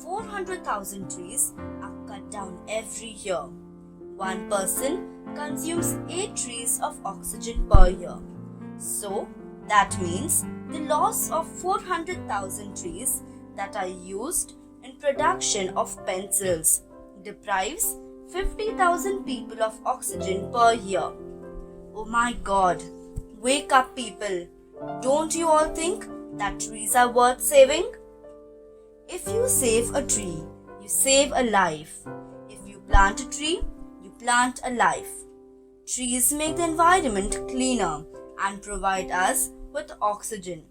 400,000 trees are cut down every year. One person consumes 8 trees of oxygen per year. So, that means the loss of 400,000 trees that are used in production of pencils deprives 50,000 people of oxygen per year. Oh my God, wake up people. Don't you all think that trees are worth saving? If you save a tree, you save a life. If you plant a tree, you plant a life. Trees make the environment cleaner and provide us with oxygen.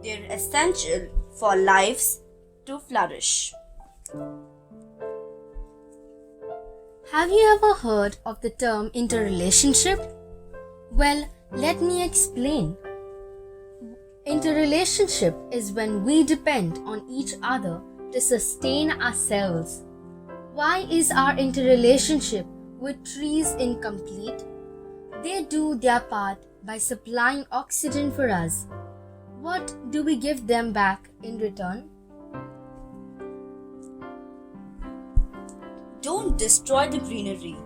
They're essential for lives to flourish. Have you ever heard of the term interrelationship? Well, let me explain. Interrelationship is when we depend on each other to sustain ourselves. Why is our interrelationship with trees incomplete? They do their part by supplying oxygen for us. What do we give them back in return? Don't destroy the greenery.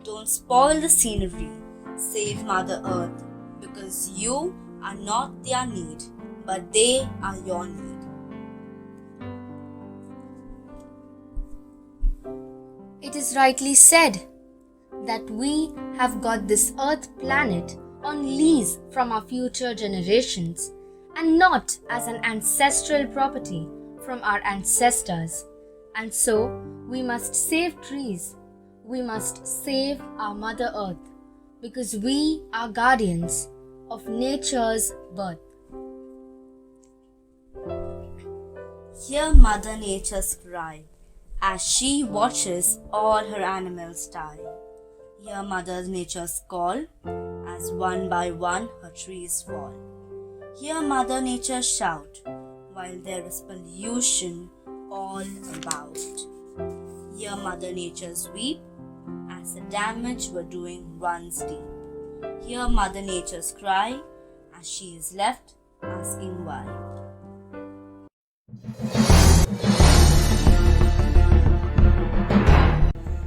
Don't spoil the scenery. Save Mother Earth, because you are not their need, but they are your need. It is rightly said that we have got this Earth planet on lease from our future generations and not as an ancestral property from our ancestors. And so we must save trees. We must save our Mother Earth because we are guardians of nature's birth. Hear Mother Nature's cry as she watches all her animals die. Hear Mother Nature's call as one by one her trees fall. Hear Mother Nature shout while there is pollution all about. Hear Mother Nature's weep as the damage we're doing runs deep. Hear Mother Nature's cry as she is left asking why.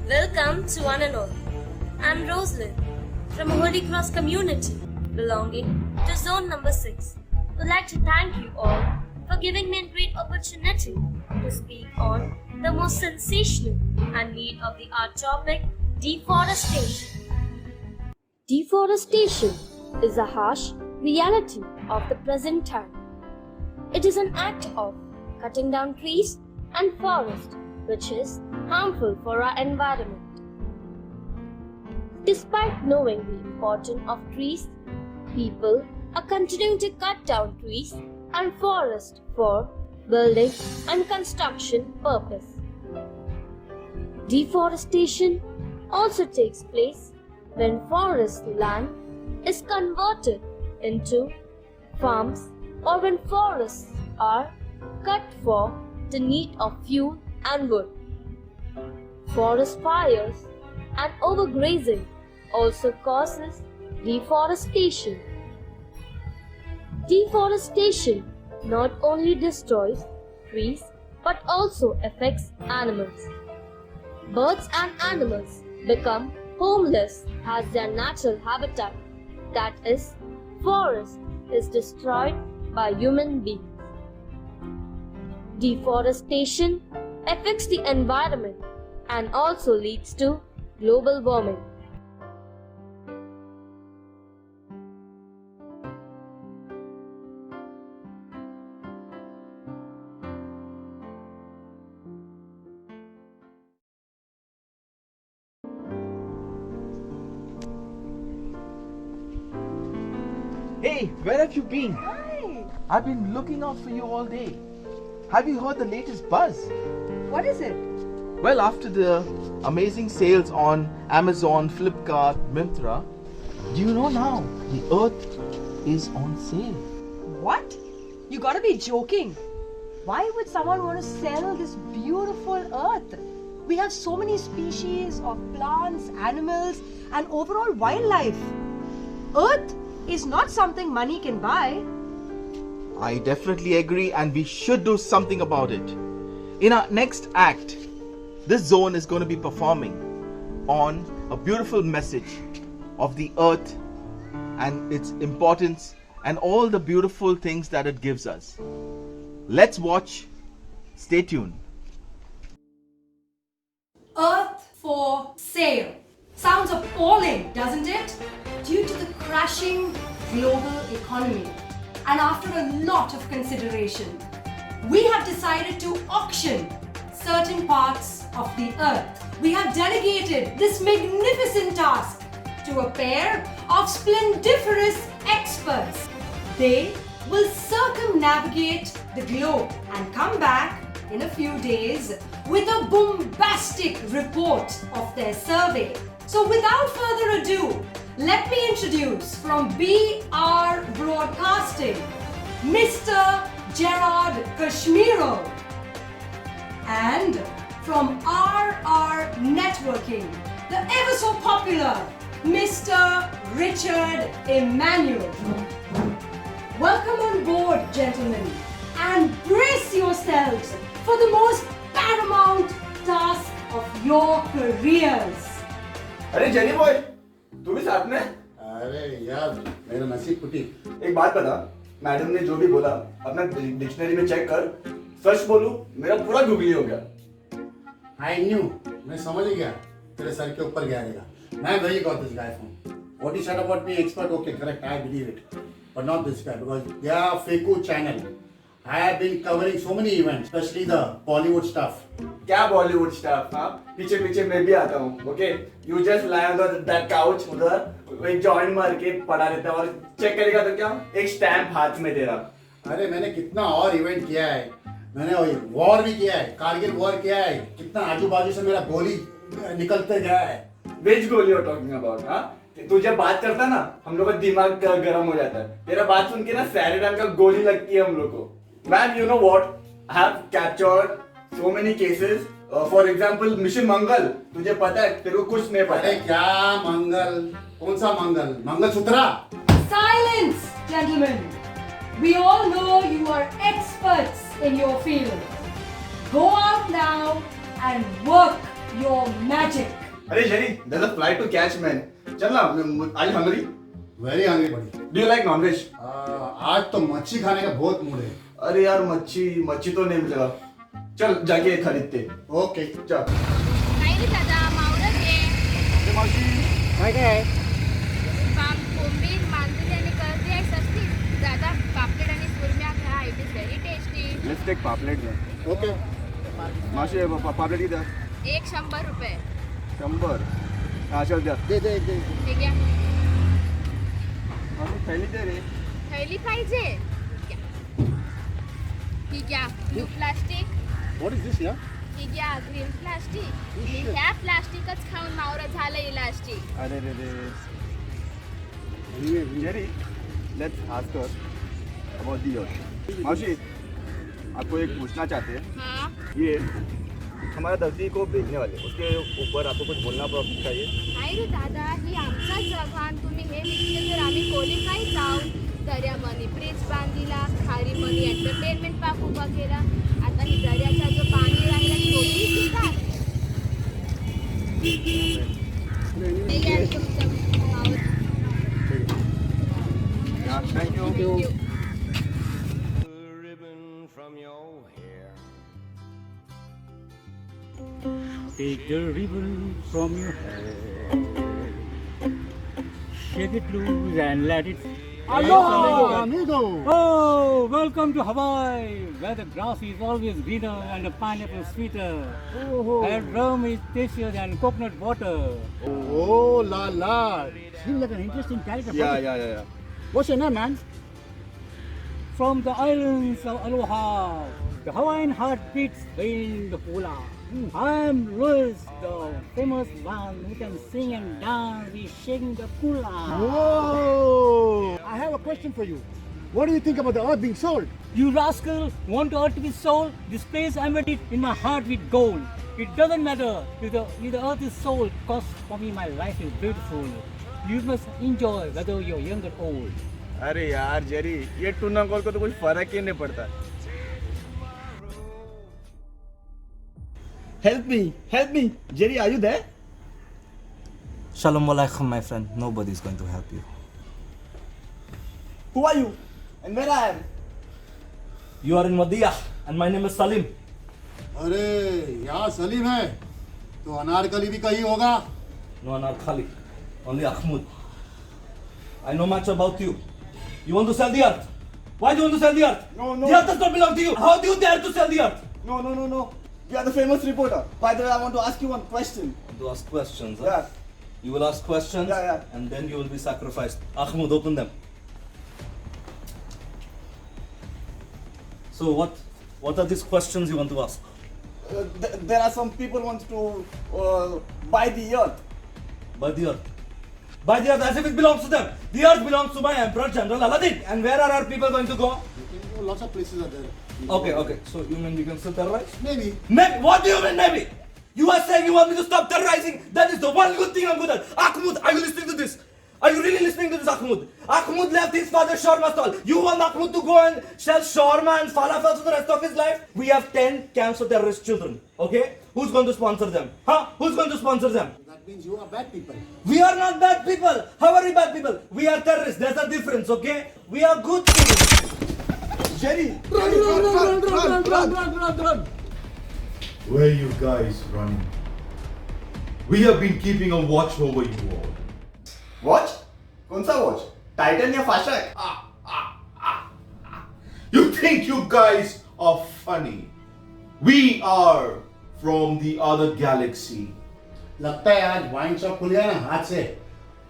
Welcome to One and All. I'm Rosalind from a Holy Cross community belonging to Zone number 6. I'd like to thank you all for giving me a great opportunity to speak on the most sensational and need of the hour topic, deforestation. Deforestation is a harsh reality of the present time. It is an act of cutting down trees and forests which is harmful for our environment. Despite knowing the importance of trees, people are continuing to cut down trees and forests for building and construction purpose. Deforestation also takes place when forest land is converted into farms or when forests are cut for the need of fuel and wood. Forest fires and overgrazing also causes deforestation. Deforestation not only destroys trees but also affects animals. Birds and animals become homeless as their natural habitat, that is, forest, is destroyed by human beings. Deforestation affects the environment and also leads to global warming. Hey, where have you been? Hi! I've been looking out for you all day. Have you heard the latest buzz? What is it? Well, after the amazing sales on Amazon, Flipkart, Myntra, do you know now the earth is on sale? What? You gotta be joking. Why would someone want to sell this beautiful earth? We have so many species of plants, animals, and overall wildlife. Earth is not something money can buy. I definitely agree, and we should do something about it. In our next act, this zone is going to be performing on a beautiful message of the earth and its importance and all the beautiful things that it gives us. Let's watch. Stay tuned. Earth for sale. Sounds appalling, doesn't it? Due to the crashing global economy and after a lot of consideration, we have decided to auction certain parts of the earth. We have delegated this magnificent task to a pair of splendiferous experts. They will circumnavigate the globe and come back in a few days with a bombastic report of their survey. So without further ado, let me introduce from BR Broadcasting, Mr. Gerard Kashmiro, and from RR Networking, the ever so popular Mr. Richard Emmanuel. Welcome on board, gentlemen, and brace yourselves for the most paramount task of your careers. अरे jenny boy, तू भी साथ में? अरे यार मेरा नसीब फुटी। एक बात बता, मैडम ने जो भी बोला अपना डिक्शनरी में चेक कर। सच बोलूं, मेरा पूरा गूगली हो गया। I knew, मैं समझ गया तेरे सर के ऊपर गया रहेगा। मैं very got this guy from. What he said about me expert, okay, correct, I believe it, but not this guy because they are fake channel. I have been covering so many events, especially the Bollywood stuff. क्या Bollywood stuff? हाँ, पीछे पीछे मैं भी आता हूँ, okay? You just lie on that couch उधर, एक जॉइंट मार के पड़ा रहता है और चेक करेगा तो क्या? एक स्टैम्प हाथ में दे रहा। अरे मैंने कितना और इवेंट किया है, मैंने वॉर भी किया है, कारगिल वॉर किया है, कितना आजू बाजू से मेरा गोली निकलते गया है। Which goal you are talking about? हाँ? तू जब बात करता ना, हम लोग का दिमाग गर्म हो जाता है। तेरा बात सुन के ना सैरिडन का गोली लगती है हम लोग को। Man, you know what? I have captured so many cases. For example, Mission Mangal. तुझे पता है? तेरे को कुछ नहीं पता। अरे क्या मंगल? कौन सा मंगल? Mangalsutra? Silence, gentlemen. We all know you are experts in your field. Go out now and work your magic. अरे Jerry, there's a flight to catch, man. चल ना, are you hungry? Very hungry, buddy. Do you like non-veg? आज तो मच्छी खाने का बहुत mood है। अरे यार मच्छी तो नहीं मिलेगा। चल जाके खरीदते। ओके, चल। काय रे दादा, मावरं घे. काय काय? कोंबीर, मांदेली आणि कर्दी आहे सस्ती. दादा, पापलेट आणि सुरम्या खा. It is very tasty. Let's take पापलेट घ्या। ओके। मावशी पापलेट किती द्या? एक 100 रुपये. 100? हा चल द्या। दे। हे घ्या. थैली दे रे। थैली पाहिजे? ही घ्या. Blue plastic. What is this, yeah? ही घ्या ग्रीन प्लास्टिक. मी ह्या प्लास्टिकच खाऊन मावरं झालं इलास्टिक. अरे रे। Jerry, let's ask her about the earth. मावशी, आपको एक पूछना चाहते हैं। हाँ. ये हमारा धरती को बेचने वाले, उसके ऊपर आपको कुछ बोलना चाहिए। नाही रे दादा, ही आमचा जगान. तुम्ही हे विकले तर आम्ही कोली काय जाऊ. दर्यामनी ब्रिज बांधिला, खारीमनी एंटरटेनमेंट पार्क उभा केला. आता ही दर्याचा जो पाणी राहिला तोही पितात. हे घ्या तुमचं मावरं. Thank you. Take the ribbon from your hair, shake it loose and let it. Aloha, amigo. Oh, welcome to Hawaii, where the grass is always greener and the pineapple sweeter, and rum is tastier than coconut water. Oh la la, seems like an interesting character. Yeah. What's your name, man? From the islands of Aloha, the Hawaiian heart beats in the hula. I am Louis, the famous one who can sing and dance with shaking the hula. Whoa! I have a question for you. What do you think about the earth being sold? You rascal, want the earth to be sold? This place I made it in my heart with gold. It doesn't matter if the earth is sold, cause for me my life is beautiful. You must enjoy whether you're young or old. अरे यार Jerry, ये tuna call को तो कुछ फर्क ही नहीं पड़ता। Help me, Jerry, are you there? Shalom Alaikum, my friend. Nobody is going to help you. Who are you? And where I am? You are in Madiyah, and my name is Salim. अरे यहाँ सलीम है, तो अनारकली भी कहीं होगा? No Anarkali, only Ahmud. I know much about you. You want to sell the earth? Why do you want to sell the earth? No. The earth does not belong to you. How do you dare to sell the earth? No. You are the famous reporter. By the way, I want to ask you one question. To ask questions, huh? Yeah. You will ask questions, Yeah. and then you will be sacrificed. Ahmud, open them. So what are these questions you want to ask? There are some people want to buy the earth. Buy the earth? Buy the earth as if it belongs to them. The earth belongs to my Emperor General Aladdin. And where are our people going to go? Lots of places are there. Okay. So you mean we can still terrorize? Maybe. What do you mean maybe? You are saying you want me to stop terrorizing? That is the one good thing I'm good at. Ahmud, are you listening to this? Are you really listening to this, Ahmud? Ahmud left his father's shawarma stall. You want Ahmud to go and sell shawarma and falafel for the rest of his life? We have 10 camps for terrorist children, okay? Who's going to sponsor them? Huh? Who's going to sponsor them? That means you are bad people. We are not bad people. How are we bad people? We are terrorists. There's a difference, okay? We are good people. Jerry! Run! Where are you guys running? We have been keeping a watch over you all. Watch? कौन सा watch? Titan या Fastrack? You think you guys are funny? We are from the other galaxy. लगता है आज wine shop खुल गया ना आज से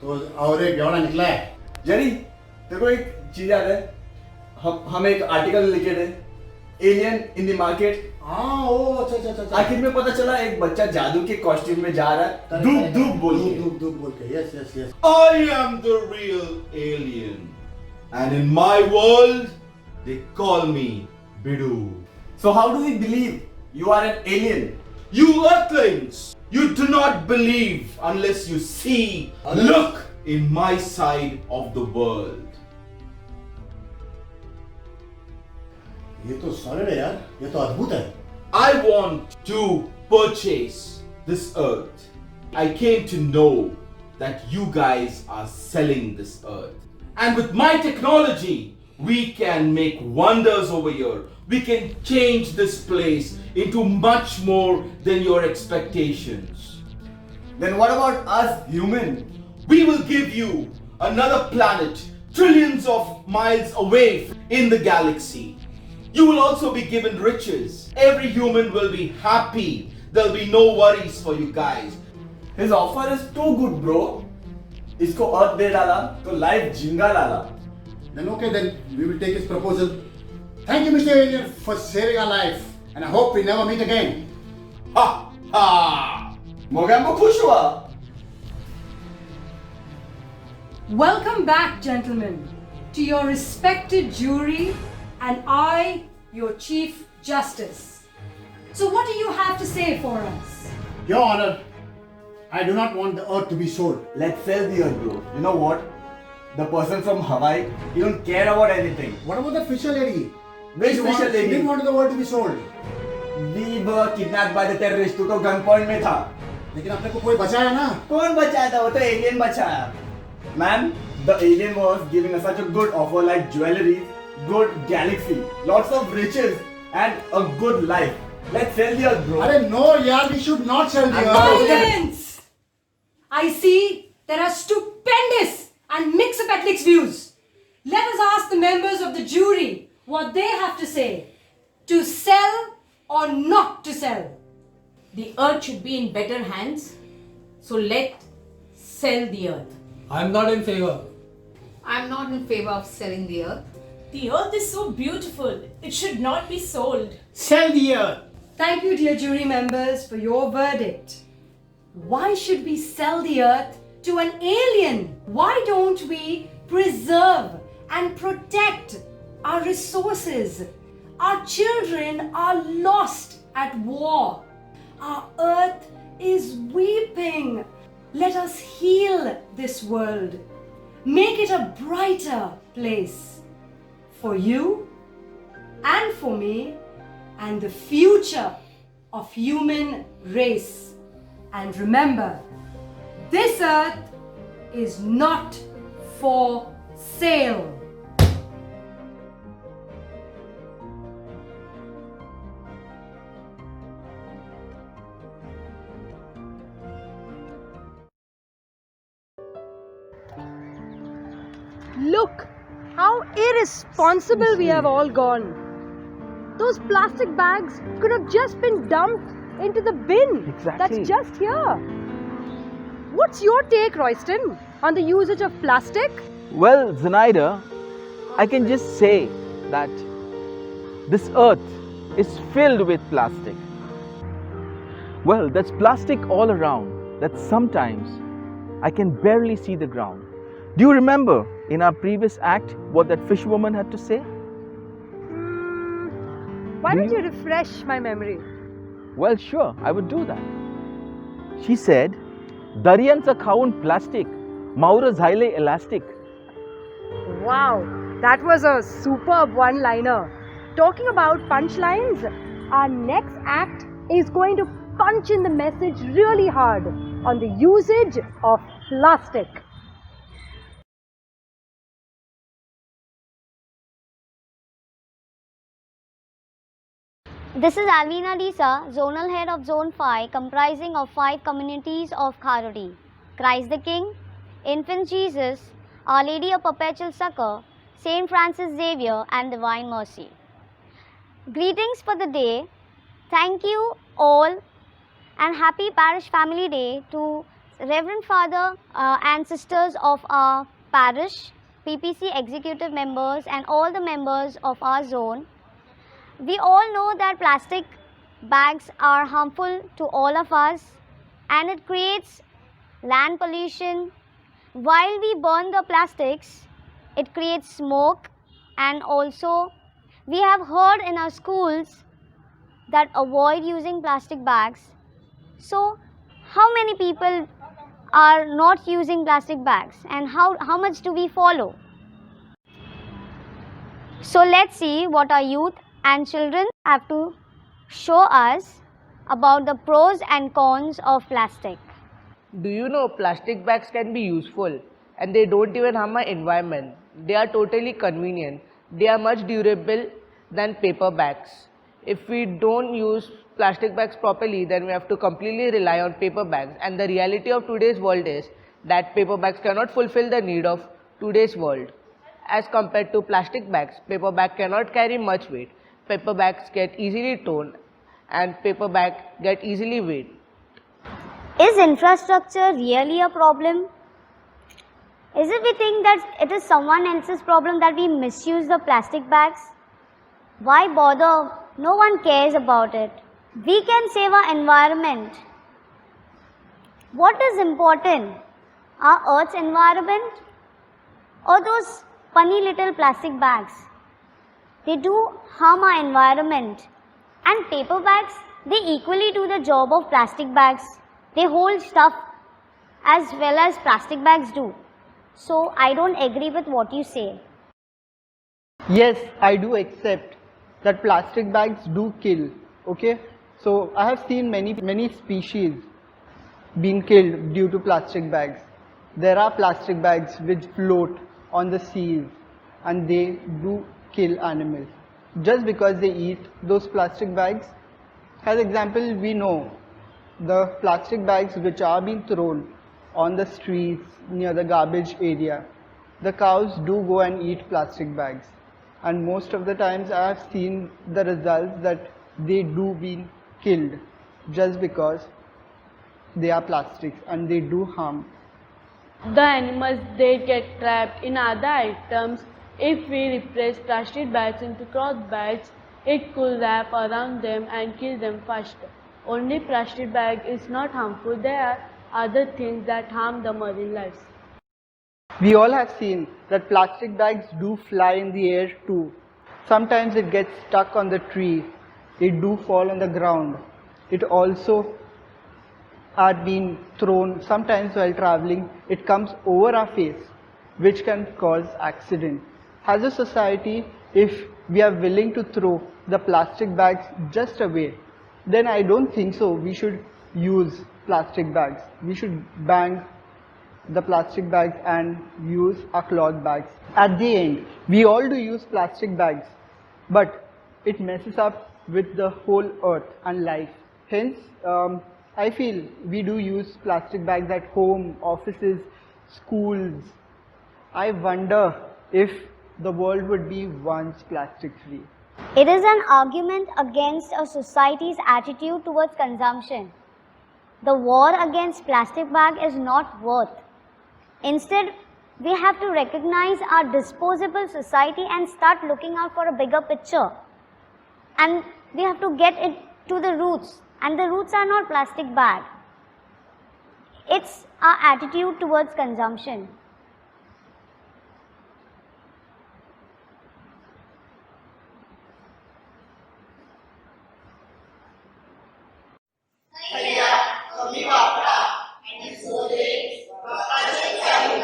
तो और एक ब्यौरा निकला है। जेरी, तेरे को एक चीज याद है? हम एक आर्टिकल लिखे थे, एलियन इन द मार्केट। हाँ ओ अच्छा। आखिर में पता चला एक बच्चा जादू के कॉस्ट्यूम में जा रहा है, धूप बोल के। Yes. I am the real alien. And in my world, they call me Bidu. So how do we believe you are an alien? You earthlings! You do not believe unless you see, look in my side of the world. ये तो solid है यार, ये तो अद्भुत है। I want to purchase this earth. I came to know that you guys are selling this earth. And with my technology, we can make wonders over here. We can change this place into much more than your expectations. Then what about us human? We will give you another planet trillions of miles away in the galaxy. You will also be given riches. Every human will be happy. There'll be no worries for you guys. His offer is too good, bro. इसको अर्थ दे डाला तो life जिंगा डाला। Then okay, then we will take his proposal. Thank you, Mr. Alien, for saving our life, and I hope we never meet again. Ha ha! Mogambo खुश हुआ। Welcome back, gentlemen, to your respected jury and I, your Chief Justice. So what do you have to say for us? Your Honor, I do not want the earth to be sold. Let's sell the earth, bro. You know what? The person from Hawaii, he don't care about anything. What about the fisher lady? Which fisher lady? She didn't want the world to be sold. We were kidnapped by the terrorists. तू तो gun point में था। लेकिन अपने को कोई बचाया ना? कौन बचाया था? वो तो एलियन बचाया। Ma'am, the alien was giving us such a good offer like jewelry, good galaxy, lots of riches, and a good life. Let's sell the earth, bro. अरे no यार, we should not sell the earth. Silence! I see there are stupendous and mixed ethnic views. Let us ask the members of the jury what they have to say. To sell or not to sell? The earth should be in better hands, so let's sell the earth. I'm not in favor. I'm not in favor of selling the earth. The earth is so beautiful, it should not be sold. Sell the earth. Thank you, dear jury members, for your verdict. Why should we sell the earth to an alien? Why don't we preserve and protect our resources? Our children are lost at war. Our earth is weeping. Let us heal this world. Make it a brighter place for you and for me and the future of human race. And remember, this earth is not for sale. Look how irresponsible we have all gone. Those plastic bags could have just been dumped into the bin. Exactly. That's just here. What's your take, Royston, on the usage of plastic? Well, Zenaida, I can just say that this earth is filled with plastic. Well, there's plastic all around that sometimes I can barely see the ground. Do you remember in our previous act what that fish woman had to say? Why don't you refresh my memory? Well, sure, I would do that. She said, "Dariyansa खाऊन plastic Mauro is highly elastic. Wow, that was a superb one-liner. Talking about punchlines, our next act is going to punch in the message really hard on the usage of plastic. This is Alvina Lisa, Zonal Head of Zone 5, comprising of 5 communities of Kharodi: Christ the King, Infant Jesus, Our Lady of Perpetual Succor, Saint Francis Xavier, and Divine Mercy. Greetings for the day. Thank you all and happy Parish Family Day to Reverend Father and Sisters of our parish, PPC executive members, and all the members of our zone. We all know that plastic bags are harmful to all of us and it creates land pollution. While we burn the plastics, it creates smoke, and also we have heard in our schools that avoid using plastic bags. So, how many people are not using plastic bags and how much do we follow? So, let's see what our youth and children have to show us about the pros and cons of plastic. Do you know plastic bags can be useful and they don't even harm our environment? They are totally convenient. They are much durable than paper bags. If we don't use plastic bags properly, then we have to completely rely on paper bags. And the reality of today's world is that paper bags cannot fulfill the need of today's world. As compared to plastic bags, paper bag cannot carry much weight. Paper bags get easily torn and paper bag get easily weighed. Is infrastructure really a problem? Is it we think that it is someone else's problem that we misuse the plastic bags? Why bother? No one cares about it. We can save our environment. What is important? Our Earth's environment or those funny little plastic bags? They do harm our environment. And paper bags, they equally do the job of plastic bags. They hold stuff as well as plastic bags do. So I don't agree with what you say. Yes, I do accept that plastic bags do kill. Okay, so I have seen many species being killed due to plastic bags. There are plastic bags which float on the seas and they do kill animals just because they eat those plastic bags. As example, we know the plastic bags which are being thrown on the streets near the garbage area. The cows do go and eat plastic bags, and most of the times I have seen the results that they do being killed just because they are plastics and they do harm. The animals, they get trapped in other items. If we replace plastic bags into cloth bags, it could wrap around them and kill them faster. Only plastic bag is not harmful. There are other things that harm the marine life. We all have seen that plastic bags do fly in the air too. Sometimes it gets stuck on the tree. It do fall on the ground. It also are being thrown sometimes while traveling. It comes over our face, which can cause accident. As a society, if we are willing to throw the plastic bags just away, then I don't think so we should use plastic bags. We should ban the plastic bags and use our cloth bags. At the end, we all do use plastic bags, but it messes up with the whole earth and life. Hence, I feel we do use plastic bags at home, offices, schools. I wonder if the world would be once plastic free. It is an argument against a society's attitude towards consumption. The war against plastic bag is not worth. Instead, we have to recognize our disposable society and start looking out for a bigger picture. And we have to get it to the roots. And the roots are not plastic bag. It's our attitude towards consumption. कमी वापरा आणि सोडे वापराचे चालू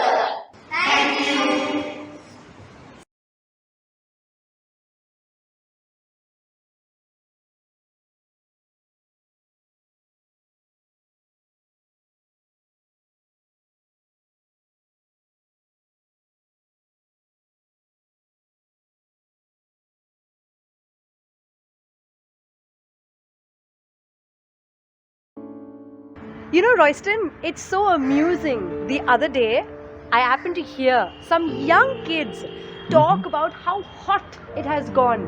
You know, Royston, it's so amusing. The other day, I happened to hear some young kids talk about how hot it has gone.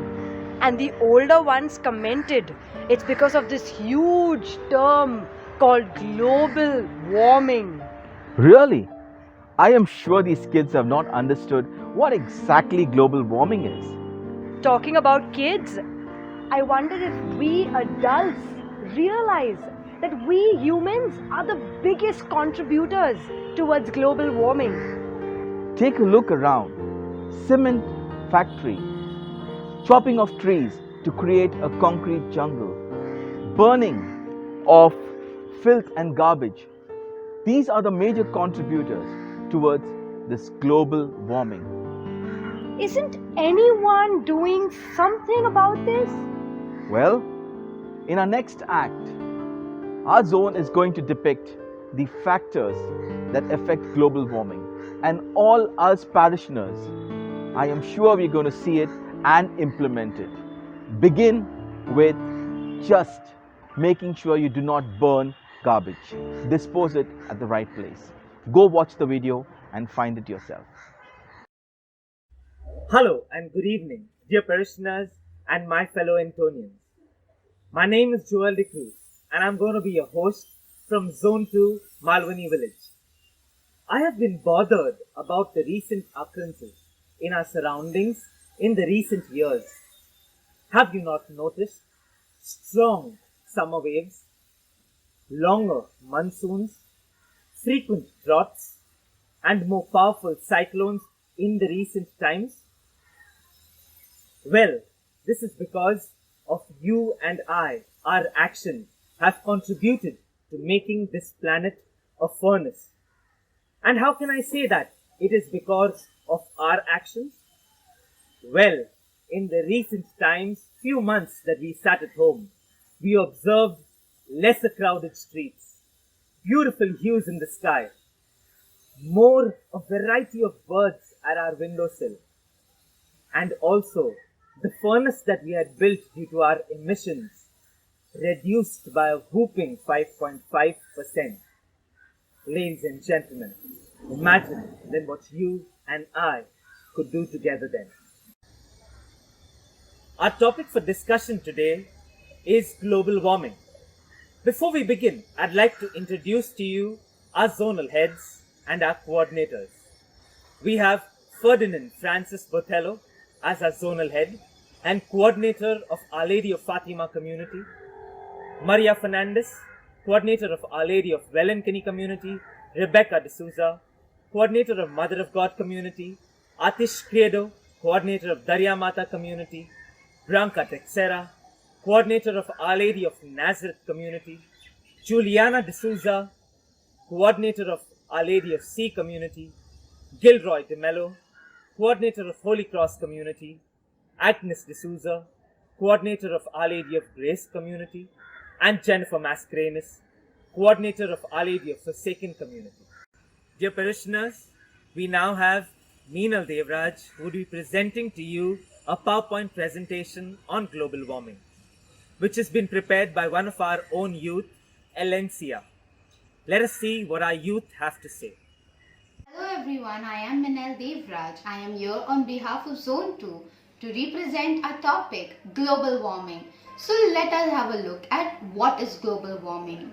And the older ones commented it's because of this huge term called global warming. Really? I am sure these kids have not understood what exactly global warming is. Talking about kids, I wonder if we adults realize that we humans are the biggest contributors towards global warming. Take a look around. Cement factory, chopping of trees to create a concrete jungle, burning of filth and garbage. These are the major contributors towards this global warming. Isn't anyone doing something about this? Well, in our next act, our zone is going to depict the factors that affect global warming, and all us parishioners, I am sure we're going to see it and implement it. Begin with just making sure you do not burn garbage. Dispose it at the right place. Go watch the video and find it yourself. Hello and good evening, dear parishioners and my fellow Anthonians. My name is Joel De Cruz and I'm going to be your host from Zone 2, Malwani Village. I have been bothered about the recent occurrences in our surroundings in the recent years. Have you not noticed strong summer waves, longer monsoons, frequent droughts, and more powerful cyclones in the recent times? Well, this is because of you and I. Our actions have contributed to making this planet a furnace. And how can I say that it is because of our actions? Well, in the recent times, few months that we sat at home, we observed lesser crowded streets, beautiful hues in the sky, more a variety of birds at our windowsill, and also the furnace that we had built due to our emissions reduced by a whooping 5.5%. Ladies and gentlemen, imagine then what you and I could do together then. Our topic for discussion today is global warming. Before we begin, I'd like to introduce to you our zonal heads and our coordinators. We have Ferdinand Francis Botello as our zonal head and coordinator of Our Lady of Fatima community, Maria Fernandez, coordinator of Our Lady of Wellenkeni community, Rebecca D'Souza, coordinator of Mother of God community, Atish Credo, coordinator of Darya Mata community, Branca Texera, coordinator of Our Lady of Nazareth community, Juliana D'Souza, coordinator of Our Lady of Sea community, Gilroy De Mello, coordinator of Holy Cross community, Agnes D'Souza, coordinator of Our Lady of Grace community, and Jennifer Mascarenas, coordinator of Our Lady of Forsaken community. Dear parishioners, we now have Meenal Devraj, who will be presenting to you a PowerPoint presentation on global warming, which has been prepared by one of our own youth, Elencia. Let us see what our youth have to say. Hello everyone, I am Minal Devraj. I am here on behalf of Zone 2 to represent our topic, global warming. So let us have a look at what is global warming.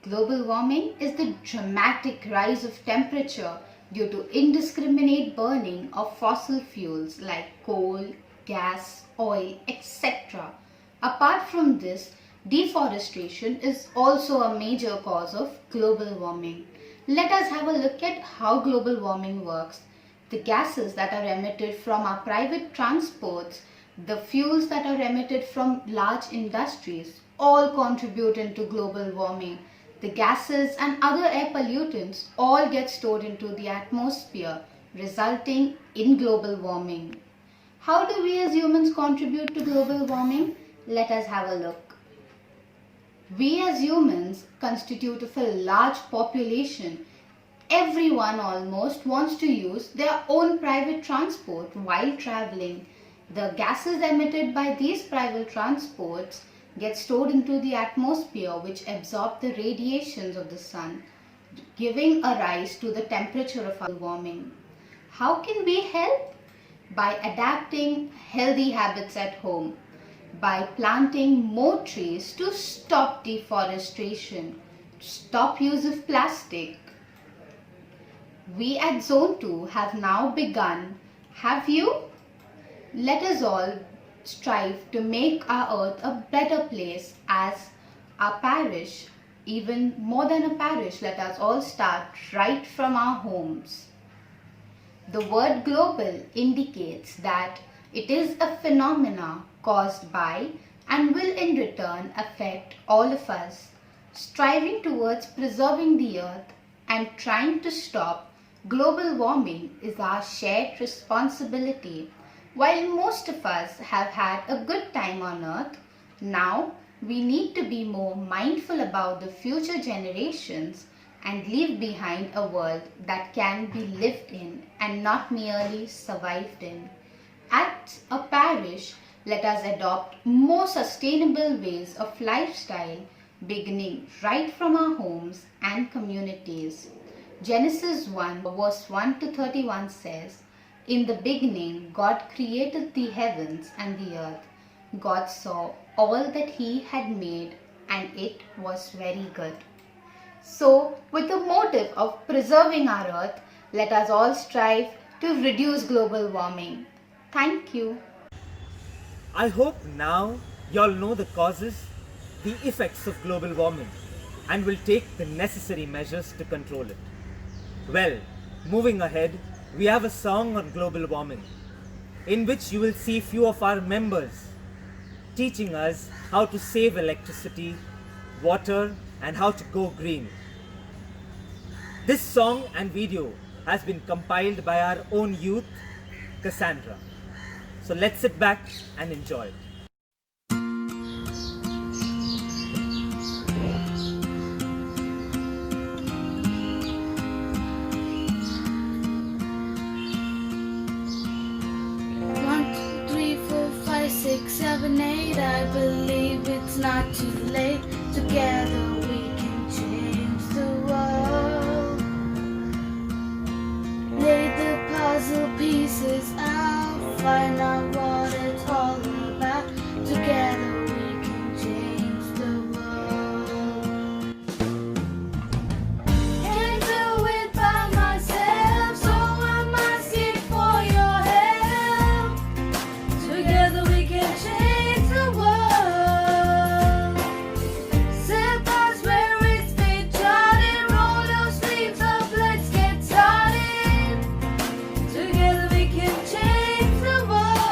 Global warming is the dramatic rise of temperature due to indiscriminate burning of fossil fuels like coal, gas, oil, etc. Apart from this, deforestation is also a major cause of global warming. Let us have a look at how global warming works. The gases that are emitted from our private transports, the fuels that are emitted from large industries, all contribute into global warming. The gases and other air pollutants all get stored into the atmosphere, resulting in global warming. How do we as humans contribute to global warming? Let us have a look. We as humans constitute of a large population. Everyone almost wants to use their own private transport while traveling. The gases emitted by these private transports get stored into the atmosphere, which absorb the radiations of the sun, giving a rise to the temperature of global warming. How can we help? By adapting healthy habits at home, by planting more trees to stop deforestation, stop use of plastic. We at Zone 2 have now begun. Have you? Let us all strive to make our earth a better place as our parish. Even more than a parish, let us all start right from our homes. The word global indicates that it is a phenomena caused by and will in return affect all of us. Striving towards preserving the earth and trying to stop global warming is our shared responsibility. While most of us have had a good time on earth, now we need to be more mindful about the future generations and leave behind a world that can be lived in and not merely survived in. At a parish, let us adopt more sustainable ways of lifestyle, beginning right from our homes and communities. Genesis 1 verse 1 to 31 says, "In the beginning God created the heavens and the earth. God saw all that he had made, and it was very good." So, with the motive of preserving our earth, let us all strive to reduce global warming. Thank you. I hope now you all know the causes, the effects of global warming, and will take the necessary measures to control it. Well, moving ahead, we have a song on global warming, in which you will see few of our members teaching us how to save electricity, water, and how to go green. This song and video has been compiled by our own youth, Cassandra. So let's sit back and enjoy it. I believe it's not too late. Together we can change the world. Lay the puzzle pieces out, find out what it's all about. Together we can change the world. Can't do it by myself, so I'm asking for your help. Together we can change the world. Set us where it's been charted, roll those sleeves up, let's get started. Together we can change the world.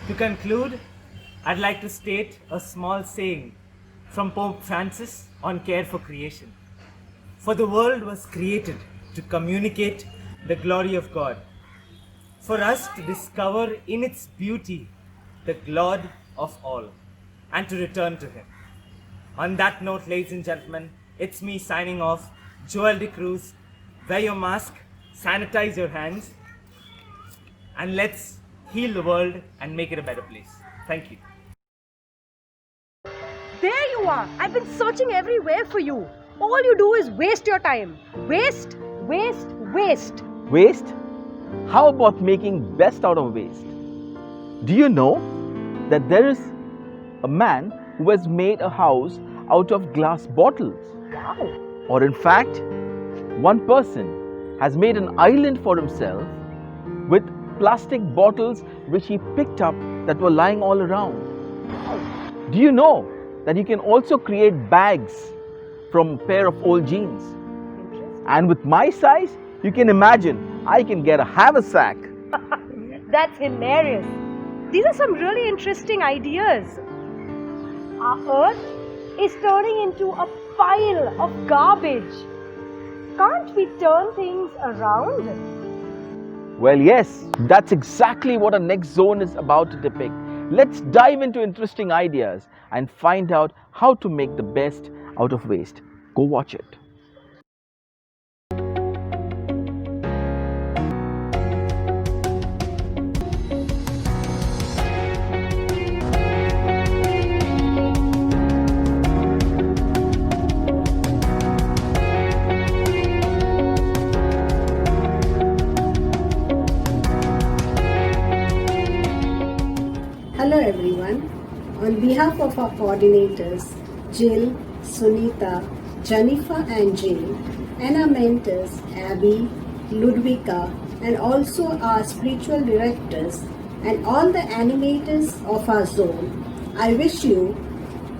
To conclude, I'd like to state a small saying from Pope Francis on care for creation. For the world was created to communicate the glory of God, for us to discover in its beauty the God of all, and to return to Him. On that note, ladies and gentlemen, it's me signing off, Joel De Cruz. Wear your mask, sanitize your hands, and let's heal the world and make it a better place. Thank you. There you are! I've been searching everywhere for you. All you do is waste your time. Waste, waste, waste. Waste? How about making best out of waste? Do you know that there is a man who has made a house out of glass bottles? Wow! Or in fact, one person has made an island for himself with plastic bottles which he picked up that were lying all around. Wow. Do you know that you can also create bags from a pair of old jeans? And with my size, you can imagine I can get a haversack. That's hilarious. These are some really interesting ideas. Our earth is turning into a pile of garbage. Can't we turn things around? Well, yes, that's exactly what our next zone is about to depict. Let's dive into interesting ideas and find out how to make the best out of waste. Go watch it. Hello everyone. On behalf of our coordinators, Jill, Sunita, Jennifer and Jane, and our mentors, Abby, Ludwika, and also our spiritual directors, and all the animators of our zone, I wish you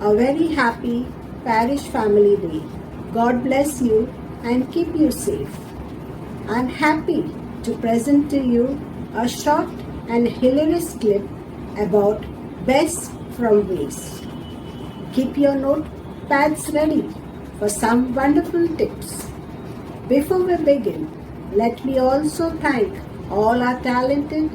a very happy Parish Family Day. God bless you and keep you safe. I'm happy to present to you a short and hilarious clip about best from waste. Keep your notepads ready for some wonderful tips. Before we begin, let me also thank all our talented,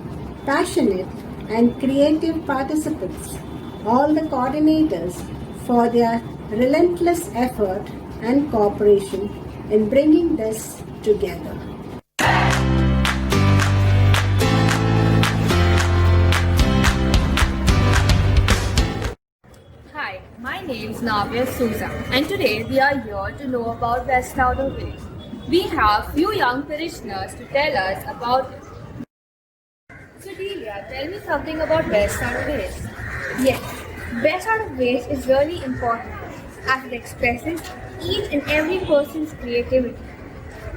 passionate and creative participants, all the coordinators for their relentless effort and cooperation in bringing this together. Hi, my name is Navya Souza, and today we are here to know about best out of waste. We have few young parishioners to tell us about it. So Delia, tell me something about best out of waste. Yes, best out of waste is really important as it expresses each and every person's creativity.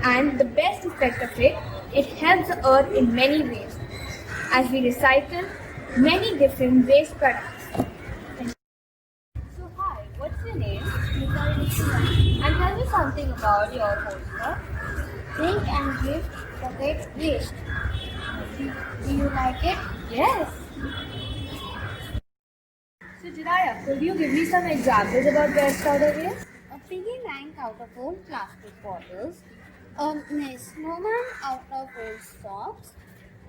And the best effect of it, it helps the earth in many ways as we recycle many different waste products. So hi, what's your name? And tell me something about your poster. Think and give, forget waste. Do you like it? Yes. So Jiraya, could you give me some examples about best out of waste? A piggy bank out of old plastic bottles, a snowman out of old socks,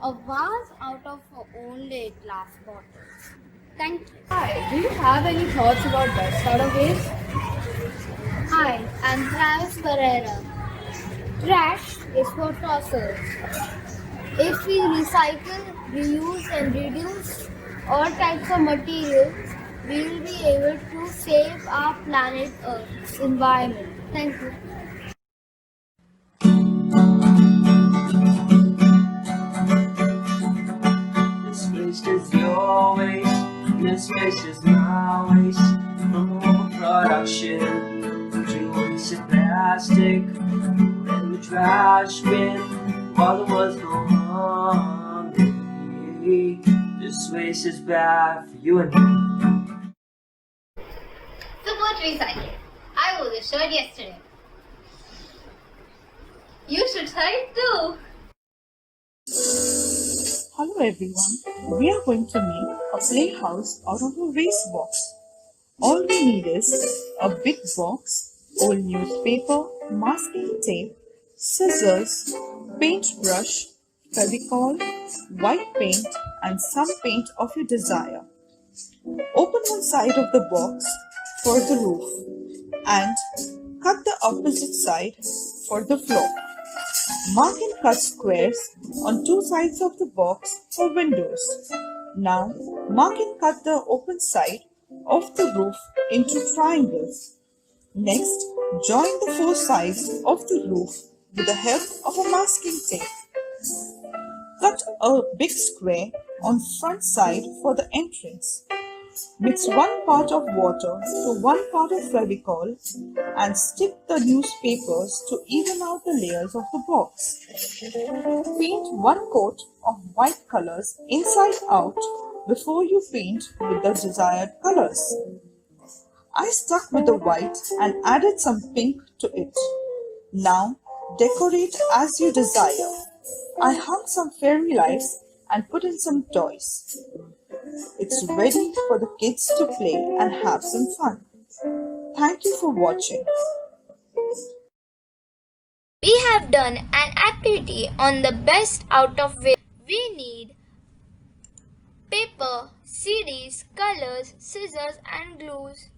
a vase out of old glass bottles. Thank you. Hi, do you have any thoughts about best out of waste? Hi, I'm Travis Pereira. Trash is for tossers. If we recycle, reuse and reduce all types of materials, we will be able to save our planet Earth's environment. Thank you. This waste is your waste, this waste is my waste. From overproduction to wasted plastic, in the trash bin while there was no hungry. This waste is bad for you and me. Support recycling. I wore this shirt yesterday. You should try it too. Hello everyone. We are going to make a playhouse out of a waste box. All we need is a big box, old newspaper, masking tape, scissors, paintbrush, Fevicol, white paint and some paint of your desire. Open one side of the box for the roof and cut the opposite side for the floor. Mark and cut squares on two sides of the box for windows. Now, mark and cut the open side of the roof into triangles. Next, join the four sides of the roof with the help of a masking tape. Cut a big square on front side for the entrance. Mix 1 part of water to 1 part of Fevicol and stick the newspapers to even out the layers of the box. Paint 1 coat of white colors inside out before you paint with the desired colors. I stuck with the white and added some pink to it. Now decorate as you desire. I hung some fairy lights and put in some toys. It's ready for the kids to play and have some fun. Thank you for watching. We have done an activity on the best out of which we need paper, CDs, colors, scissors and glues.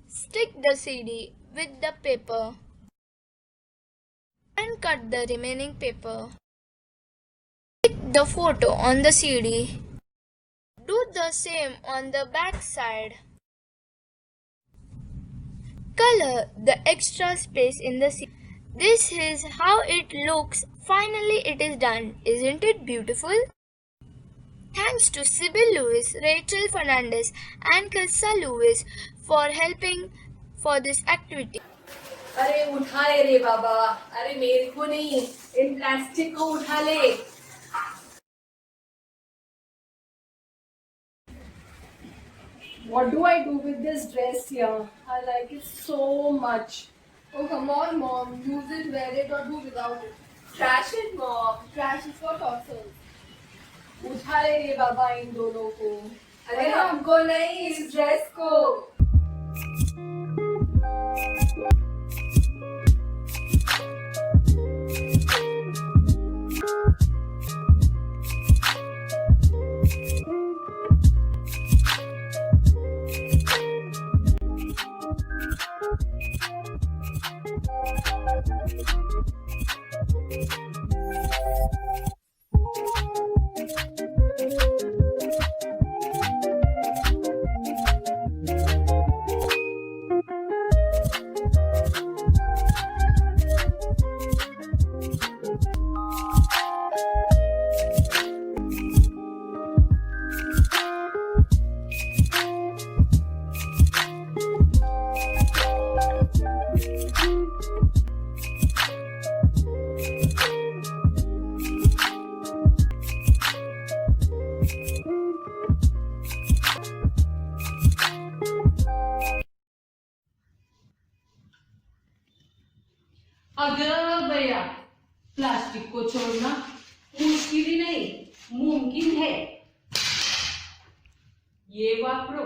Stick the CD with the paper and cut the remaining paper. Stick the photo on the CD. Do the same on the back side. Color the extra space in the CD. This is how it looks. Finally, it is done. Isn't it beautiful? Thanks to Sybil Lewis, Rachel Fernandez and Krissa Lewis for helping for this activity. अरे उठा ले रे बाबा, अरे मेरे को नहीं, इन plastic को उठा ले. What do I do with this dress here? I like it so much. Oh, come on, Mom. Use it, wear it, or do without it. Trash it, Mom. Trash is for tossers. उठा ले रे बाबा इन दोनों को. अरे हमको नहीं, इस dress को. अगर भैया प्लास्टिक को छोड़ना मुश्किल ही नहीं, मुमकिन है. ये वापरो.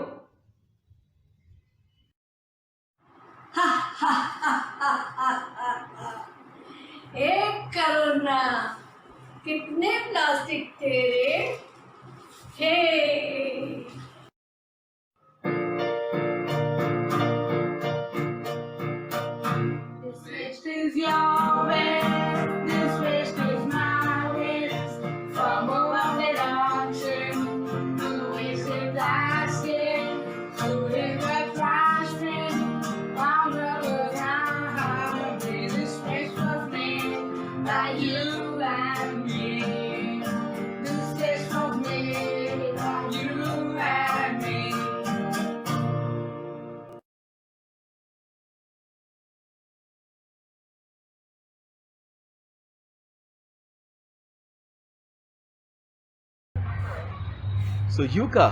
एक करोना कितने प्लास्टिक थे रे? हे This is your waste, this waste is my waste. From a lovely ocean to wasted plastic, to river plastic, all over the this waste was made by you and me. This waste was made by you and me. So, Yuka,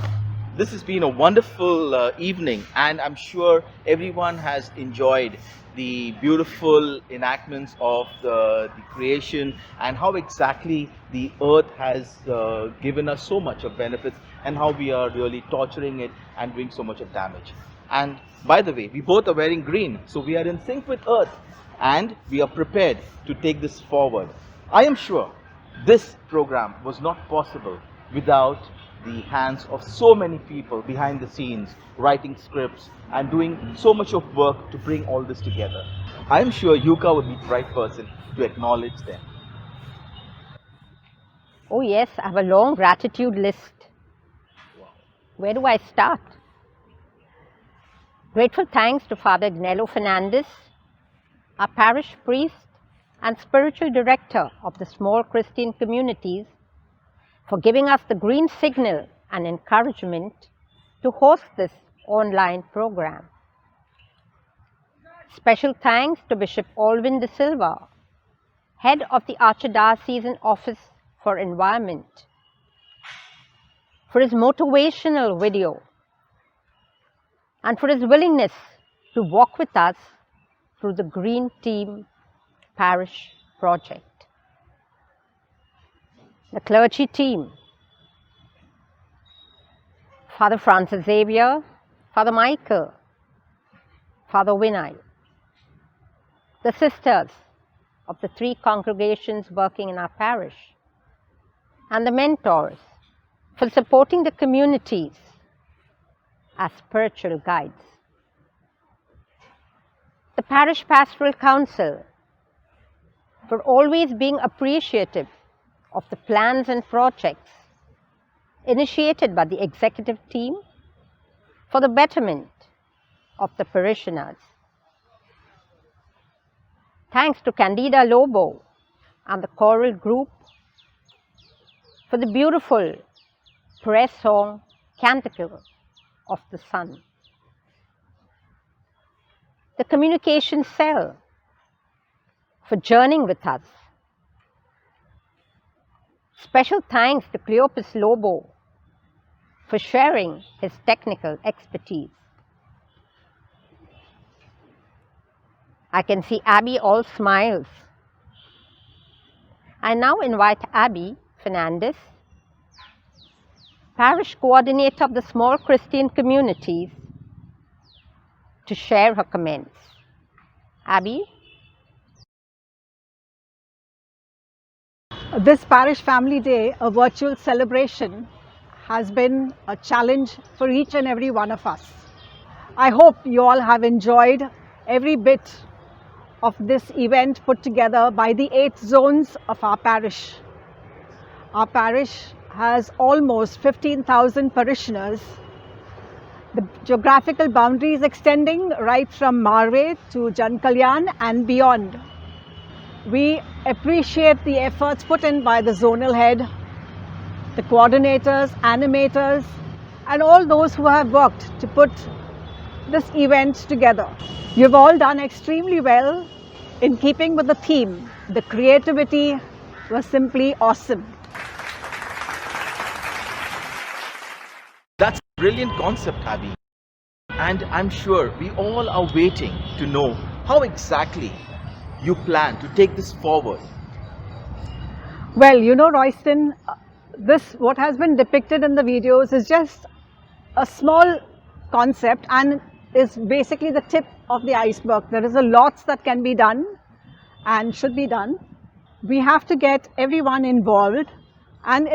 this has been a wonderful evening, and I'm sure everyone has enjoyed the beautiful enactments of the creation and how exactly the earth has given us so much of benefits and how we are really torturing it and doing so much of damage. And by the way, we both are wearing green, so we are in sync with earth and we are prepared to take this forward. I am sure this program was not possible without the hands of so many people behind the scenes, writing scripts and doing so much of work to bring all this together. I am sure Yuka would be the right person to acknowledge them. Oh yes, I have a long gratitude list. Where do I start? Grateful thanks to Father Gnello Fernandez, our parish priest and spiritual director of the small Christian communities, for giving us the green signal and encouragement to host this online program. Special thanks to Bishop Alvin De Silva, head of the Archdiocesan Office for Environment, for his motivational video and for his willingness to walk with us through the Green Team Parish project. The clergy team, Father Francis Xavier, Father Michael, Father Vinay, the sisters of the 3 congregations working in our parish, and the mentors for supporting the communities as spiritual guides. The Parish Pastoral Council for always being appreciative of the plans and projects initiated by the executive team for the betterment of the parishioners. Thanks to Candida Lobo and the choral group for the beautiful prayer song Canticle of the Sun. The communication cell for journeying with us. Special thanks to Cleopas Lobo for sharing his technical expertise. I can see Abby all smiles. I now invite Abby Fernandez, Parish Coordinator of the Small Christian Communities, to share her comments. Abby? This Parish Family Day, a virtual celebration, has been a challenge for each and every one of us. I hope you all have enjoyed every bit of this event put together by the 8 zones of our parish. Our parish has almost 15,000 parishioners. The geographical boundaries extending right from Marve to Jan Kalyan and beyond. We appreciate the efforts put in by the zonal head, the coordinators, animators, and all those who have worked to put this event together. You've all done extremely well in keeping with the theme. The creativity was simply awesome. That's a brilliant concept, Abby. And I'm sure we all are waiting to know how exactly you plan to take this forward. Well, you know, Royston, what has been depicted in the videos is just a small concept and is basically the tip of the iceberg. There is a lot that can be done and should be done. We have to get everyone involved, and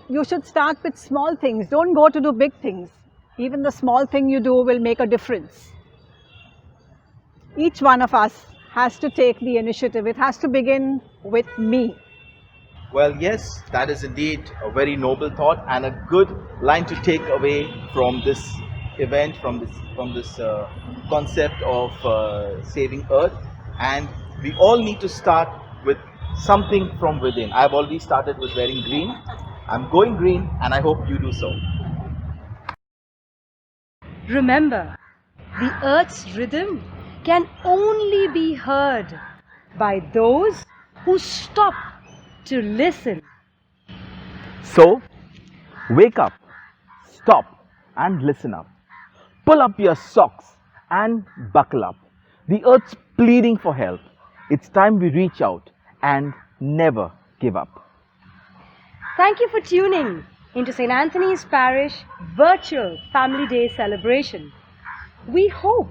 you should start with small things. Don't go to do big things. Even the small thing you do will make a difference. Each one of us has to take the initiative. It has to begin with me. Well, yes, that is indeed a very noble thought and a good line to take away from this event, from this concept of saving Earth. And we all need to start with something from within. I've already started with wearing green. I'm going green, and I hope you do so. Remember, the Earth's rhythm can only be heard by those who stop to listen. So, wake up, stop, and listen up. Pull up your socks and buckle up. The earth's pleading for help. It's time we reach out and never give up. Thank you for tuning into St. Anthony's Parish virtual Family Day celebration. We hope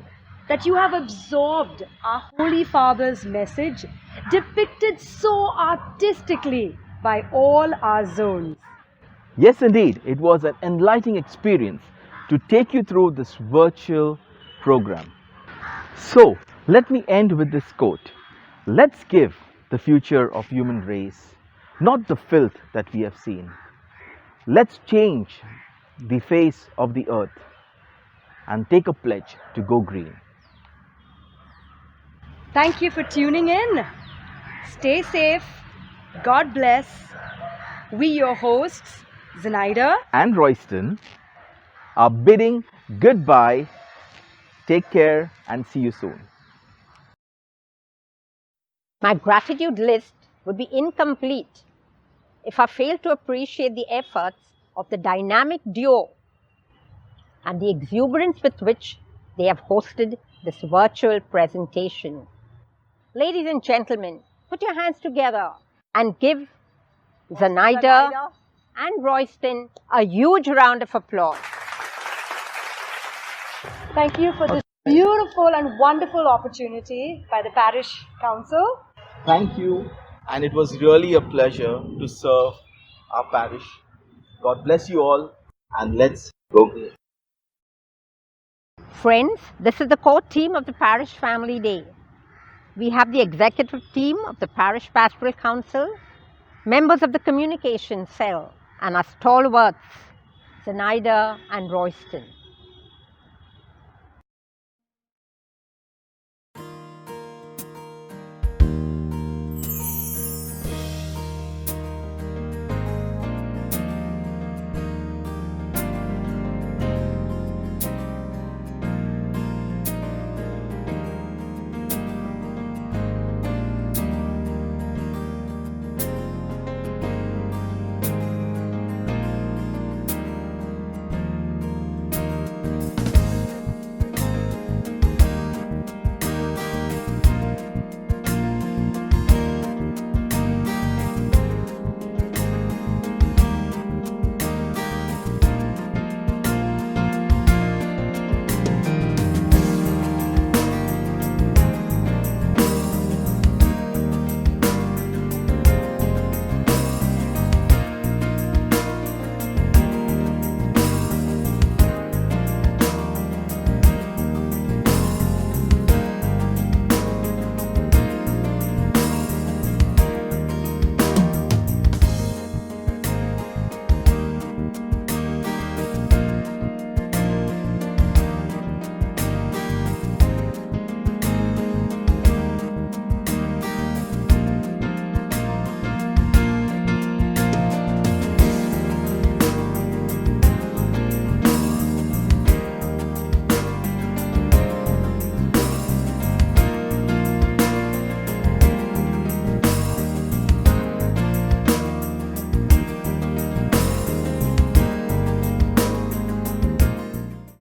that you have absorbed our Holy Father's message depicted so artistically by all our zones. Yes, indeed, it was an enlightening experience to take you through this virtual program. So, let me end with this quote. Let's give the future of human race, not the filth that we have seen. Let's change the face of the earth and take a pledge to go green. Thank you for tuning in. Stay safe. God bless. We, your hosts, Zenaida and Royston, are bidding goodbye. Take care and see you soon. My gratitude list would be incomplete if I failed to appreciate the efforts of the dynamic duo and the exuberance with which they have hosted this virtual presentation. Ladies and gentlemen, put your hands together and give Zenaida and Royston a huge round of applause. Thank you for this beautiful and wonderful opportunity by the Parish Council. Thank you, and it was really a pleasure to serve our parish. God bless you all, and let's go green. Friends, this is the core team of the Parish Family Day. We have the executive team of the Parish Pastoral Council, members of the communication cell, and our stalwarts, Zenaida and Royston.